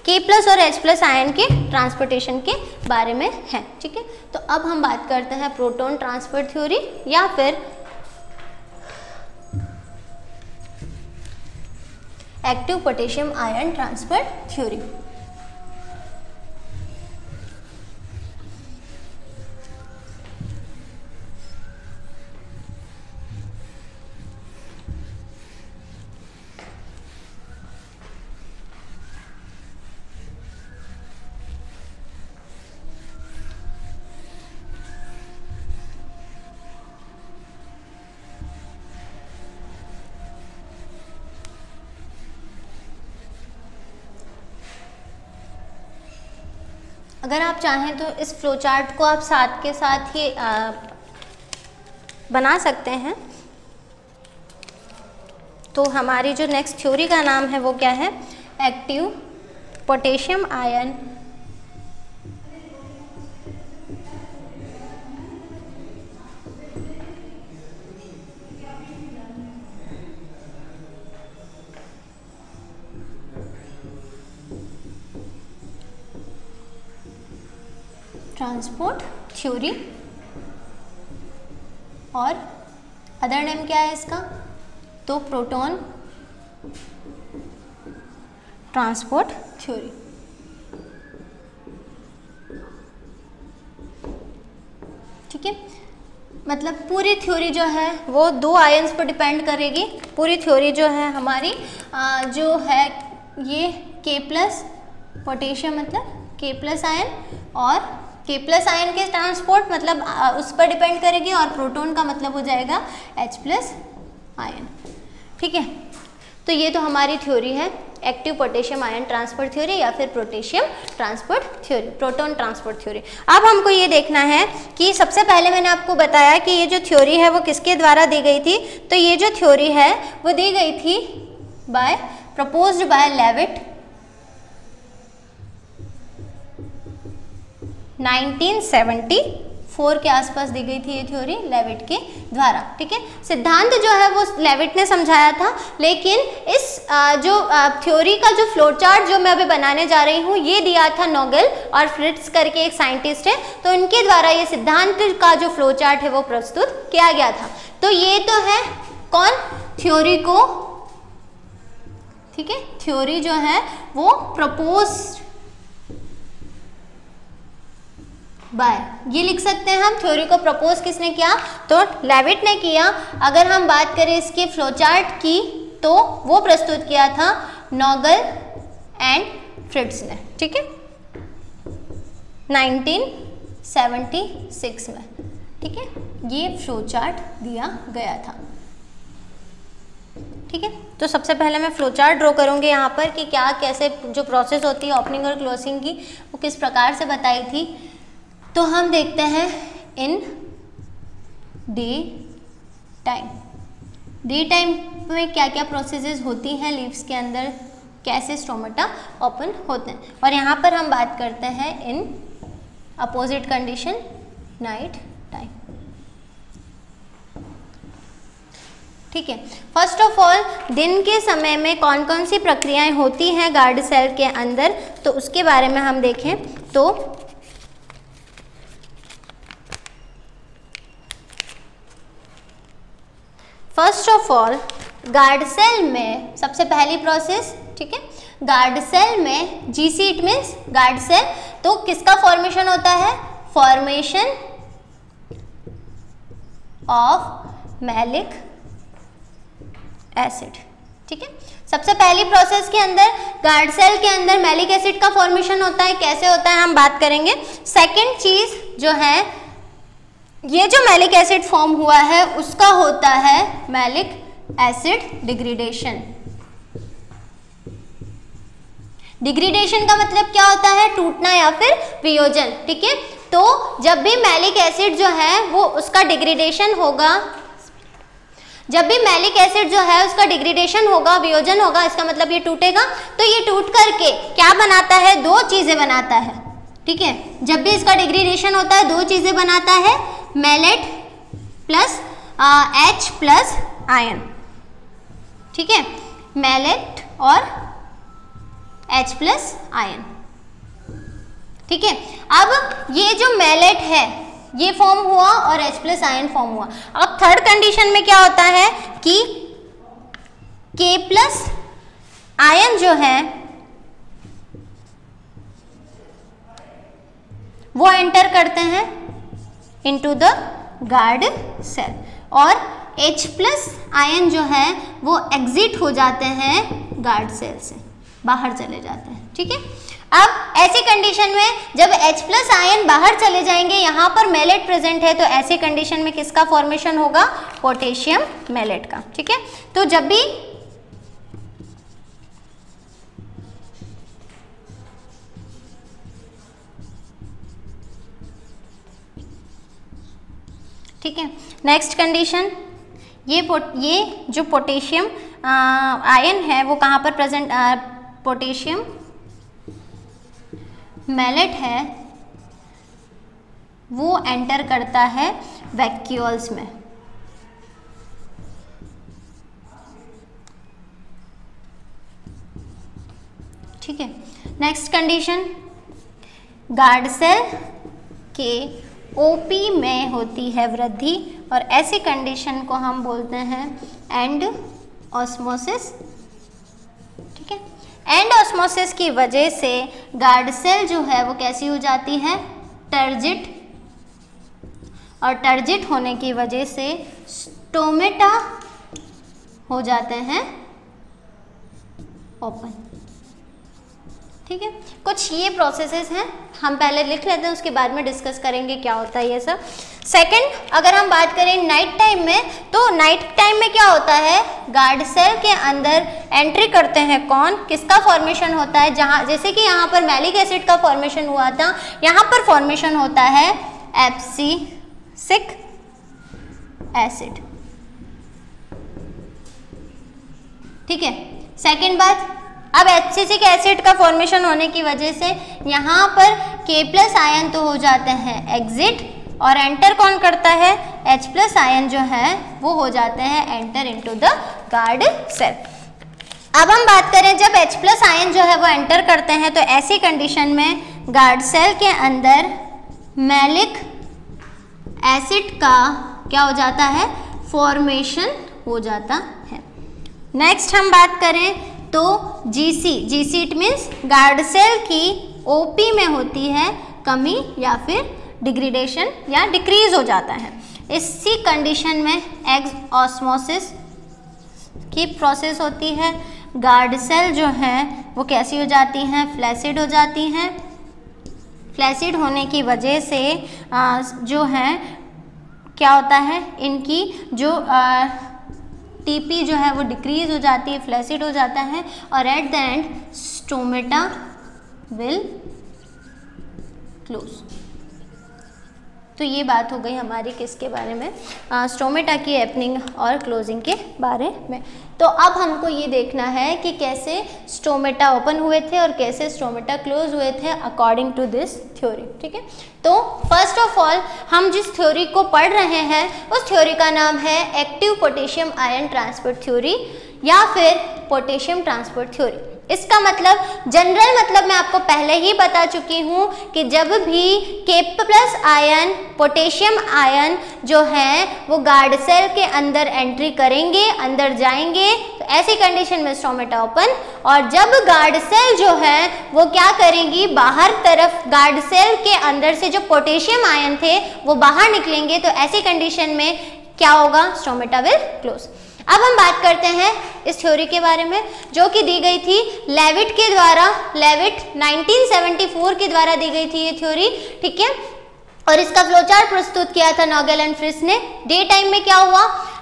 [SPEAKER 1] K+ और H+ आयन के ट्रांसपोर्टेशन के बारे में है। ठीक है, तो अब हम बात करते हैं प्रोटॉन ट्रांसफर थ्योरी या फिर active potassium ion transfer theory. अगर आप चाहें तो इस फ्लो चार्ट को आप साथ के साथ ही बना सकते हैं। तो हमारी जो नेक्स्ट थ्योरी का नाम है वो क्या है, active potassium ion transport theory, और अदर नेम क्या है इसका, तो प्रोटॉन ट्रांसपोर्ट थ्योरी। ठीक है, मतलब पूरी थ्योरी जो है वो दो आयंस पर डिपेंड करेगी। पूरी थ्योरी जो है हमारी जो है ये K+ पोटेशियम मतलब K+ आयन, और K+ आयन के ट्रांसपोर्ट मतलब उस पर डिपेंड करेगी, और प्रोटॉन का मतलब हो जाएगा H+ आयन। ठीक है, तो ये तो हमारी थ्योरी है active potassium ion transport theory या फिर potassium transport theory, proton transport theory. अब हमको ये देखना है कि सबसे पहले मैंने आपको बताया कि ये जो थ्योरी है वो किसके द्वारा दी गई थी। तो ये जो थ्योरी है वो दी गई थी प्रपोज्ड बाय लेविट 1974 के आसपास दी गई थी ये थ्योरी लेविट के द्वारा। ठीक है, सिद्धांत जो है वो लेविट ने समझाया था, लेकिन इस जो थ्योरी का जो फ्लो चार्ट जो मैं अभी बनाने जा रही हूँ ये दिया था नोगल और फ्रिट्ज करके एक साइंटिस्ट है, तो इनके द्वारा ये सिद्धांत का जो फ्लो चार्ट है वो प्रस्तुत किया गया था। तो ये तो है कौन, थ्योरी को, ठीक है, थ्योरी जो है वो प्रपोज बाय, ये लिख सकते हैं हम, थ्योरी को प्रपोज किसने किया, तो लेविट ने किया। अगर हम बात करें इसके फ्लोचार्ट की तो वो प्रस्तुत किया था नोगल एंड फ्रिट्ज ने। ठीक है, 1976 में। ठीक है, ये फ्लोचार्ट दिया गया था। ठीक है, तो सबसे पहले मैं फ्लोचार्ट ड्रॉ करूंगी यहाँ पर कि क्या कैसे जो प्रोसेस होती है ओपनिंग और क्लोजिंग की वो किस प्रकार से बताई थी। तो हम देखते हैं in day time, day time में क्या क्या प्रोसेसेस होती हैं लीव्स के अंदर, कैसे स्टोमेटा ओपन होते हैं। और यहाँ पर हम बात करते हैं in opposite condition night time. ठीक है, फर्स्ट ऑफ ऑल दिन के समय में कौन कौन सी प्रक्रियाएं होती हैं गार्ड सेल के अंदर, तो उसके बारे में हम देखें तो first of all guard cell में सबसे पहली प्रोसेस, ठीक है, गार्ड सेल में GC it means guard cell, तो किसका फॉर्मेशन होता है, फॉर्मेशन ऑफ मैलिक एसिड। ठीक है, सबसे पहली प्रोसेस के अंदर गार्ड सेल के अंदर मैलिक एसिड का फॉर्मेशन होता है। कैसे होता है हम बात करेंगे। सेकंड चीज जो है, ये जो मैलिक एसिड फॉर्म हुआ है उसका होता है मैलिक एसिड डिग्रेडेशन। डिग्रेडेशन का मतलब क्या होता है, टूटना या फिर वियोजन। ठीक है, तो जब भी मैलिक एसिड जो है वो उसका डिग्रेडेशन होगा, जब भी मैलिक एसिड जो है उसका डिग्रेडेशन होगा, वियोजन होगा, इसका मतलब ये टूटेगा, तो ये टूट करके क्या बनाता है, दो चीजें बनाता है। ठीक है, जब भी इसका डिग्रेडेशन होता है दो चीजें बनाता है, malate plus H plus ion. ठीक है, मैलेट और H प्लस आयन। ठीक है, अब ये जो मैलेट है ये फॉर्म हुआ और H प्लस आयन फॉर्म हुआ। अब थर्ड कंडीशन में क्या होता है कि K प्लस आयन जो है वो एंटर करते हैं इनटू द गार्ड सेल और H प्लस आयन जो है वो एग्जिट हो जाते हैं गार्ड सेल से, बाहर चले जाते हैं। ठीक है, अब ऐसी कंडीशन में जब H प्लस आयन बाहर चले जाएंगे, यहाँ पर मैलेट प्रेजेंट है, तो ऐसी कंडीशन में किसका फॉर्मेशन होगा, पोटेशियम मैलेट का। ठीक है, तो जब भी ठीक है, नेक्स्ट कंडीशन, ये जो पोटेशियम आयन है वो कहाँ पर प्रेजेंट, पोटेशियम मैलेट है वो एंटर करता है वैक्यूल्स में। ठीक है, नेक्स्ट कंडीशन, गार्ड सेल के ओपी में होती है वृद्धि और ऐसी कंडीशन को हम बोलते हैं एंड ऑस्मोसिस। ठीक है, एंड ऑस्मोसिस की वजह से गार्ड सेल जो है वो कैसी हो जाती है, टर्जिट, और टर्जिट होने की वजह से स्टोमेटा हो जाते हैं ओपन। ठीक है, कुछ ये प्रोसेसेस हैं, हम पहले लिख लेते हैं, उसके बाद में डिस्कस करेंगे क्या होता है ये सब। सेकंड, अगर हम बात करें नाइट टाइम में, तो नाइट टाइम में क्या होता है, गार्ड सेल के अंदर एंट्री करते हैं कौन, किसका फॉर्मेशन होता है, जहाँ जैसे कि यहाँ पर मैलिक एसिड का फॉर्मेशन हुआ था, यहाँ पर फॉर्मेशन होता है एब्सिसिक एसिड। ठीक है, सेकंड बात, अब एब्सिसिक एसिड का फॉर्मेशन होने की वजह से यहाँ पर K प्लस आयन तो हो जाते हैं एग्जिट, और एंटर कौन करता है, H प्लस आयन जो है वो हो जाते हैं enter into the guard cell. अब हम बात करें, जब H प्लस आयन जो है वो एंटर करते हैं तो ऐसी कंडीशन में गार्ड सेल के अंदर मैलिक एसिड का क्या हो जाता है, फॉर्मेशन हो जाता है। नेक्स्ट हम बात करें तो GC it means guard cell की ओपी में होती है कमी या फिर डिग्रेडेशन या डिक्रीज हो जाता है। इसी कंडीशन में एक्स ऑस्मोसिस की प्रोसेस होती है, गार्ड सेल जो है वो कैसी हो जाती हैं, फ्लैसिड हो जाती हैं। फ्लैसिड होने की वजह से जो है क्या होता है, इनकी जो टीपी जो है वो डिक्रीज हो जाती है, फ्लैसिड हो जाता है, और at the end stomata will close. तो ये बात हो गई हमारी किसके बारे में, स्टोमेटा की ओपनिंग और क्लोजिंग के बारे में। तो अब हमको ये देखना है कि कैसे स्टोमेटा ओपन हुए थे और कैसे स्टोमेटा क्लोज हुए थे अकॉर्डिंग टू दिस थ्योरी। ठीक है, तो फर्स्ट ऑफ ऑल हम जिस थ्योरी को पढ़ रहे हैं उस थ्योरी का नाम है active potassium ion transport theory या फिर पोटेशियम ट्रांसपोर्ट थ्योरी। इसका मतलब जनरल मतलब मैं आपको पहले ही बता चुकी हूँ कि जब भी K+ आयन पोटेशियम आयन जो है वो गार्ड सेल के अंदर एंट्री करेंगे, अंदर जाएंगे, तो ऐसी कंडीशन में स्टोमेटा ओपन, और जब गार्ड सेल जो है वो क्या करेंगी, बाहर तरफ गार्ड सेल के अंदर से जो पोटेशियम आयन थे वो बाहर निकलेंगे, तो ऐसी कंडीशन में क्या होगा, स्टोमेटा विल क्लोज। अब हम बात करते हैं इस थ्योरी के बारे में जो कि दी गई थी लेविट के द्वारा, लेविट 1974 के द्वारा दी गई थी ये थ्योरी, ठीक है। और इसका फ्लोचार्ट प्रस्तुत किया था नोगेल एंड फ्रिस ने। डे टाइम में क्या हुआ,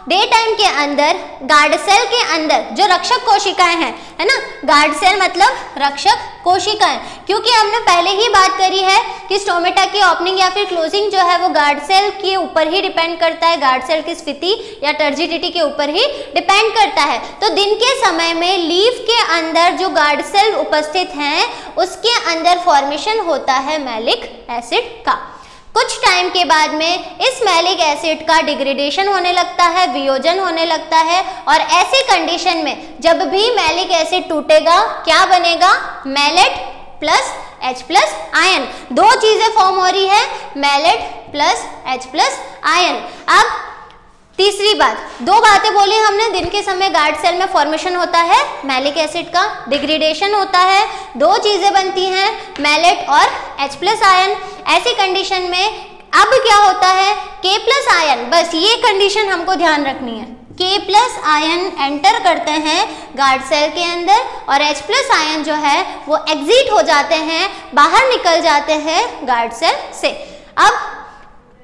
[SPEAKER 1] डे टाइम के अंदर गार्ड सेल के अंदर जो रक्षक कोशिकाएं हैं, है ना, गार्ड सेल मतलब रक्षक कोशिकाएं, क्योंकि हमने पहले ही बात करी है कि स्टोमेटा की ओपनिंग या फिर क्लोजिंग जो है वो गार्ड सेल के ऊपर ही डिपेंड करता है, गार्ड सेल की स्फीति या टर्जिडिटी के ऊपर ही डिपेंड करता है। तो दिन के समय में लीफ के अंदर जो गार्ड सेल उपस्थित हैं उसके अंदर फॉर्मेशन होता है मैलिक एसिड का। कुछ टाइम के बाद में इस मैलिक एसिड का डिग्रेडेशन होने लगता है, वियोजन होने लगता है, और ऐसी कंडीशन में जब भी मैलिक एसिड टूटेगा क्या बनेगा, मैलेट प्लस H+ आयन, दो चीजें फॉर्म हो रही है, मैलेट प्लस H+ आयन। अब तीसरी बात, दो बातें बोली हमने, दिन के समय गार्ड सेल में फॉर्मेशन होता है मैलिक एसिड का, डिग्रेडेशन होता है, दो चीजें बनती हैं मैलेट और H+ आयन। ऐसी कंडीशन में अब क्या होता है, K+ आयन, बस ये कंडीशन हमको ध्यान रखनी है, K+ आयन एंटर करते हैं गार्ड सेल के अंदर और H+ आयन जो है वो एग्जिट हो जाते हैं, बाहर निकल जाते हैं गार्ड सेल से। अब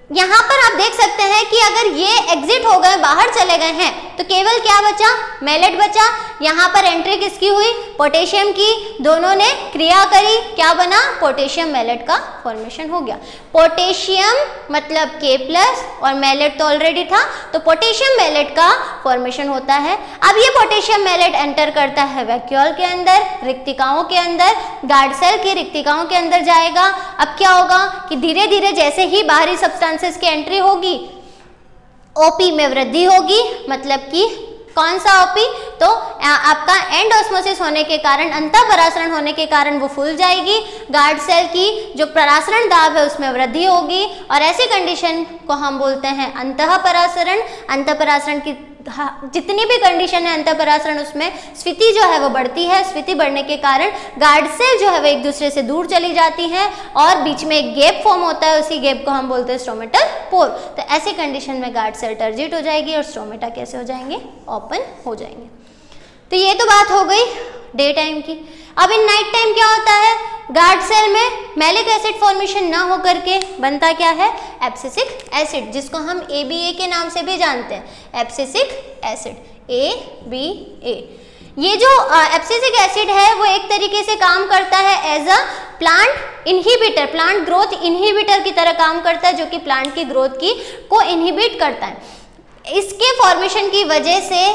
[SPEAKER 1] यहाँ पर आप देख सकते हैं कि अगर ये एग्जिट हो गए, बाहर चले गए हैं, तो केवल क्या बचा, मैलेट बचा। यहाँ पर एंट्री किसकी हुई, पोटेशियम की, दोनों ने क्रिया करी, क्या बना, पोटेशियम मैलेट का फॉर्मेशन हो गया। पोटेशियम मतलब K+ और मैलेट तो ऑलरेडी था, तो पोटेशियम मैलेट का फॉर्मेशन होता है। अब ये पोटेशियम मैलेट एंटर करता है वैक्यूल के अंदर, रिक्तिकाओं के अंदर, गार्ड सेल की रिक्तिकाओं के अंदर जाएगा। अब क्या होगा कि धीरे धीरे जैसे ही बाहरी सब्सटेंसेस की एंट्री होगी, ओपी में वृद्धि होगी, मतलब कि कौन सा ओपी, तो आपका एंड ऑस्मोसिस होने के कारण, अंतः परासरण होने के कारण वो फूल जाएगी, गार्ड सेल की जो परासरण दाब है उसमें वृद्धि होगी, और ऐसी कंडीशन को हम बोलते हैं अंतः परासरण। अंतः परासरण की जितनी भी कंडीशन है अंतः परासरण, उसमें स्फीति जो है वो बढ़ती है, स्फीति बढ़ने के कारण गार्ड सेल जो है वो एक दूसरे से दूर चली जाती हैं और बीच में एक गैप फॉर्म होता है, उसी गैप को हम बोलते हैं स्टोमेटल पोर। तो ऐसी कंडीशन में गार्ड सेल टर्जिट हो जाएगी और स्टोमेटा कैसे हो जाएंगे, ओपन हो जाएंगे। तो ये तो बात हो गई डे टाइम की। अब इन नाइट टाइम क्या होता है, गार्ड सेल में मैलिक एसिड फॉर्मेशन ना हो करके बनता क्या है, एब्सिसिक एसिड, जिसको हम ABA के नाम से भी जानते हैं, एब्सिसिक एसिड, ABA। ये जो एब्सिसिक एसिड है वो एक तरीके से काम करता है as a plant inhibitor, plant growth inhibitor की तरह काम करता है, जो कि प्लांट की ग्रोथ की को इनहिबिट करता है। इसके फॉर्मेशन की वजह से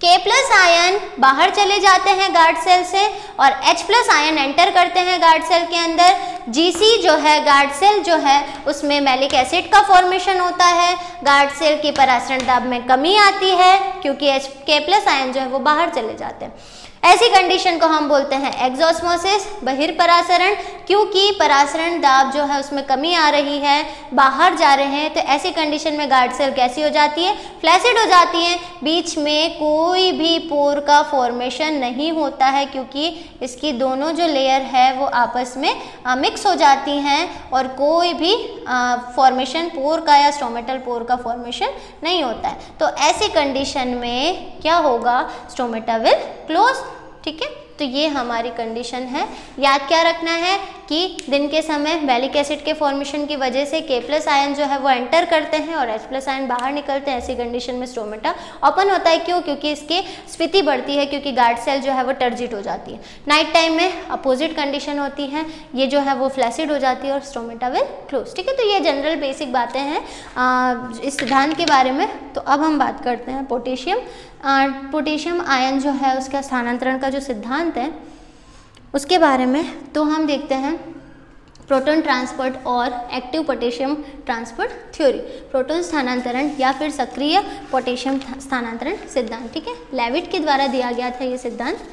[SPEAKER 1] K+ आयन बाहर चले जाते हैं गार्ड सेल से और H+ आयन एंटर करते हैं गार्ड सेल के अंदर। GC जो है गार्ड सेल जो है उसमें मैलिक एसिड का फॉर्मेशन होता है, गार्ड सेल की परासरण दाब में कमी आती है क्योंकि K+ आयन जो है वो बाहर चले जाते हैं। ऐसी कंडीशन को हम बोलते हैं एक्सोस्मोसिस, बहिर्परासरण, क्योंकि परासरण दाब जो है उसमें कमी आ रही है, बाहर जा रहे हैं। तो ऐसी कंडीशन में गार्ड सेल कैसी हो जाती है, फ्लैसिड हो जाती है, बीच में कोई भी पोर का फॉर्मेशन नहीं होता है क्योंकि इसकी दोनों जो लेयर है वो आपस में मिक्स हो जाती हैं और कोई भी फॉर्मेशन पोर का या स्टोमेटल पोर का फॉर्मेशन नहीं होता है। तो ऐसी कंडीशन में क्या होगा, स्टोमेटा विल क्लोज। ठीक है, तो ये हमारी कंडीशन है। याद क्या रखना है कि दिन के समय मैलिक एसिड के फॉर्मेशन की वजह से K+ आयन जो है वो एंटर करते हैं और H+ आयन बाहर निकलते हैं। ऐसी कंडीशन में स्टोमेटा ओपन होता है। क्यों? क्योंकि इसकी स्फीति बढ़ती है, क्योंकि गार्ड सेल जो है वो टर्जिट हो जाती है। नाइट टाइम में अपोजिट कंडीशन होती है, ये जो है वो फ्लैसिड हो जाती है और स्टोमेटा विल क्लोज। ठीक है, तो ये जनरल बेसिक बातें हैं इस सिद्धांत के बारे में। तो अब हम बात करते हैं पोटेशियम आयन जो है उसका स्थानांतरण का जो सिद्धांत है उसके बारे में। तो हम देखते हैं प्रोटॉन ट्रांसपोर्ट और active potassium transport theory, proton स्थानांतरण या फिर सक्रिय पोटेशियम स्थानांतरण सिद्धांत, ठीक है, लेविट के द्वारा दिया गया था ये सिद्धांत।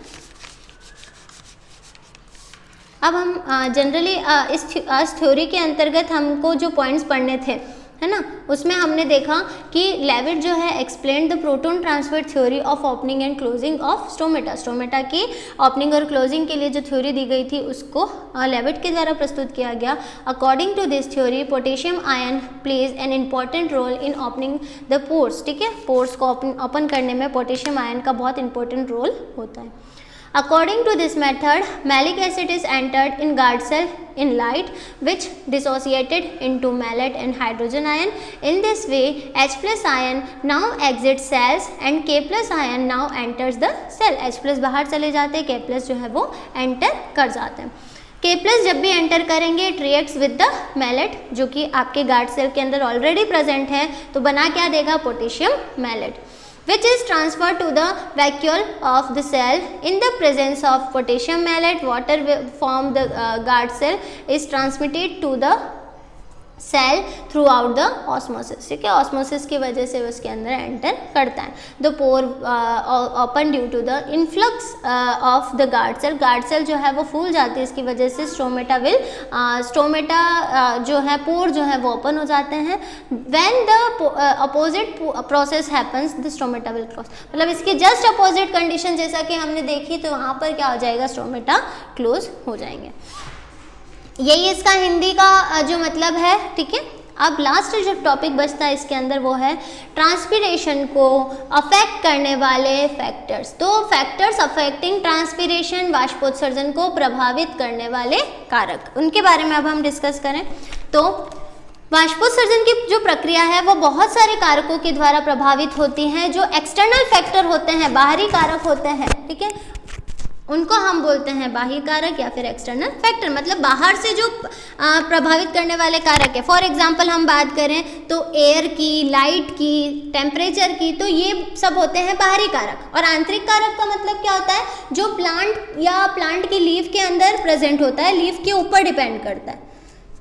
[SPEAKER 1] अब हम जनरली इस थ्योरी के अंतर्गत हमको जो पॉइंट्स पढ़ने थे, है ना, उसमें हमने देखा कि लेविट जो है explain the proton transfer theory of opening and closing of stomata, stomata की ओपनिंग और क्लोजिंग के लिए जो थ्योरी दी गई थी उसको लेविट के द्वारा प्रस्तुत किया गया। According to this theory potassium ion plays an important role in opening the pores, ठीक है, पोर्स को ओपन करने में पोटेशियम आयन का बहुत इंपॉर्टेंट रोल होता है। According to this method, malic acid is entered in guard cell in light, which dissociated into malate and hydrogen ion. In this way, H plus ion now exits cells and K plus ion now enters the cell. H plus बाहर चले जाते हैं, K plus जो है वो enter कर जाते हैं। K प्लस जब भी एंटर करेंगे it reacts with the malate, जो कि आपके गार्ड सेल के अंदर ऑलरेडी प्रेजेंट है, तो बना क्या देगा, potassium malate, which is transferred to the vacuole of the cell. In the presence of potassium malate, water from the guard cell is transmitted to the cell throughout the osmosis, ठीक है, osmosis की वजह से उसके अंदर enter करता है। The pore open due to the influx of the guard cell, guard cell जो है वो फूल जाती है, इसकी वजह से स्टोमेटा जो है पोर जो है वो ओपन हो जाते हैं। When the opposite process happens the stomata will close, मतलब इसकी जस्ट अपोजिट कंडीशन जैसा कि हमने देखी, तो वहाँ पर क्या हो जाएगा, स्टोमेटा क्लोज हो जाएंगे। यही इसका हिंदी का जो मतलब है, ठीक है। अब लास्ट जो टॉपिक बचता है इसके अंदर वो है ट्रांसपीरेशन को अफेक्ट करने वाले फैक्टर्स। तो फैक्टर्स अफेक्टिंग ट्रांसपीरेशन, वाष्पोत्सर्जन को प्रभावित करने वाले कारक, उनके बारे में अब हम डिस्कस करें। तो वाष्पोत्सर्जन की जो प्रक्रिया है वो बहुत सारे कारकों के द्वारा प्रभावित होती हैं। जो एक्सटर्नल फैक्टर होते हैं, बाहरी कारक होते हैं, ठीक है, उनको हम बोलते हैं बाह्य कारक या फिर एक्सटर्नल फैक्टर, मतलब बाहर से जो प्रभावित करने वाले कारक है। फॉर एग्जांपल हम बात करें तो एयर की, लाइट की, टेम्परेचर की, तो ये सब होते हैं बाहरी कारक। और आंतरिक कारक का मतलब क्या होता है, जो प्लांट की लीफ के अंदर प्रेजेंट होता है, लीफ के ऊपर डिपेंड करता है।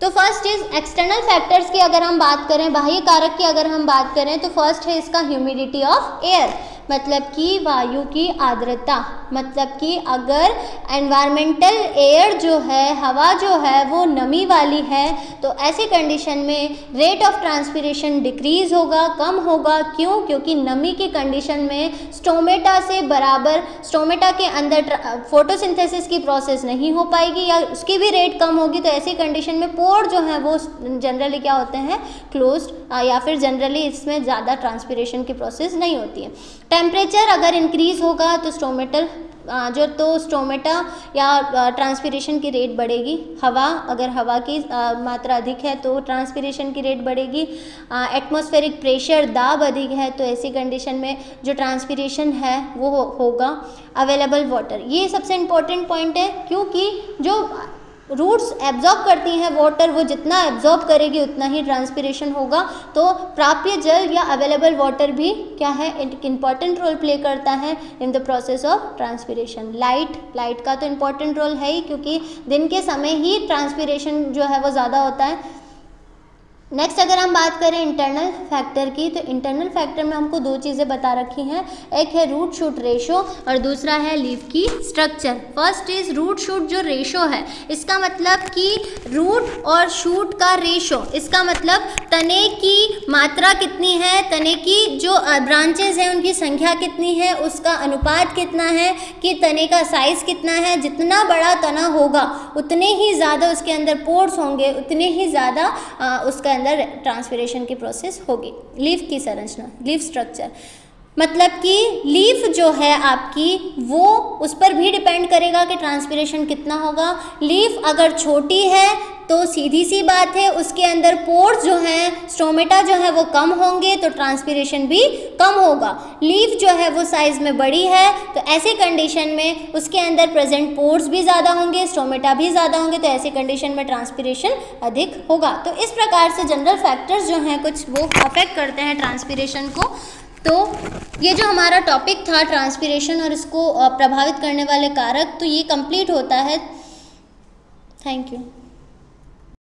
[SPEAKER 1] तो फर्स्ट इज एक्सटर्नल फैक्टर्स की अगर हम बात करें, बाह्य कारक की अगर हम बात करें, तो फर्स्ट है इसका ह्यूमिडिटी ऑफ एयर, मतलब कि वायु की आर्द्रता, मतलब कि अगर एनवायरमेंटल एयर जो है, हवा जो है वो नमी वाली है, तो ऐसी कंडीशन में रेट ऑफ ट्रांसपीरेशन डिक्रीज होगा, कम होगा। क्यों? क्योंकि नमी की कंडीशन में स्टोमेटा से बराबर, स्टोमेटा के अंदर फोटोसिंथेसिस की प्रोसेस नहीं हो पाएगी या उसकी भी रेट कम होगी। तो ऐसी कंडीशन में पोर जो है वो जनरली क्या होते हैं, क्लोज्ड, या फिर जनरली इसमें ज़्यादा ट्रांसपीरेशन की प्रोसेस नहीं होती है। टेम्परेचर अगर इंक्रीज होगा तो स्टोमेटा या ट्रांसपीरेशन की रेट बढ़ेगी। अगर हवा की मात्रा अधिक है तो ट्रांसपीरेशन की रेट बढ़ेगी। एटमॉस्फेरिक प्रेशर, दाब अधिक है, तो ऐसी कंडीशन में जो ट्रांसपीरेशन है वो होगा। अवेलेबल वाटर, ये सबसे इम्पोर्टेंट पॉइंट है, क्योंकि जो रूट्स एब्जॉर्ब करती हैं वाटर, वो जितना एब्जॉर्ब करेगी उतना ही ट्रांसपीरेशन होगा। तो प्राप्य जल या अवेलेबल वाटर भी क्या है, एक इम्पॉर्टेंट रोल प्ले करता है in the process of transpiration. Light का तो इम्पॉर्टेंट रोल है ही, क्योंकि दिन के समय ही ट्रांसपीरेशन जो है वो ज़्यादा होता है। नेक्स्ट अगर हम बात करें इंटरनल फैक्टर की, तो इंटरनल फैक्टर में हमको दो चीज़ें बता रखी हैं, एक है रूट शूट रेशो और दूसरा है लीफ की structure. First is root shoot जो रेशो है, इसका मतलब कि रूट और शूट का रेशो, इसका मतलब तने की मात्रा कितनी है, तने की जो ब्रांचेस हैं उनकी संख्या कितनी है, उसका अनुपात कितना है, कि तने का साइज कितना है। जितना बड़ा तना होगा उतने ही ज़्यादा उसके अंदर पोर्स होंगे, उतने ही ज़्यादा उसका अंदर ट्रांसपीरेशन की प्रोसेस होगी। लीफ की संरचना, लीफ स्ट्रक्चर, मतलब कि लीफ जो है आपकी वो उस पर भी डिपेंड करेगा कि ट्रांसपीरेशन कितना होगा। लीफ अगर छोटी है तो सीधी सी बात है उसके अंदर पोर्स जो हैं, स्टोमेटा जो है वो कम होंगे, तो ट्रांसपीरेशन भी कम होगा। लीफ जो है वो साइज़ में बड़ी है, तो ऐसी कंडीशन में उसके अंदर प्रेजेंट पोर्स भी ज़्यादा होंगे, स्टोमेटा भी ज़्यादा होंगे, तो ऐसी कंडीशन में ट्रांसपीरेशन अधिक होगा। तो इस प्रकार से जनरल फैक्टर्स जो हैं कुछ वो अफेक्ट करते हैं ट्रांसपीरेशन को। तो ये जो हमारा टॉपिक था ट्रांसपीरेशन और इसको प्रभावित करने वाले कारक, तो ये कंप्लीट होता है। Thank you.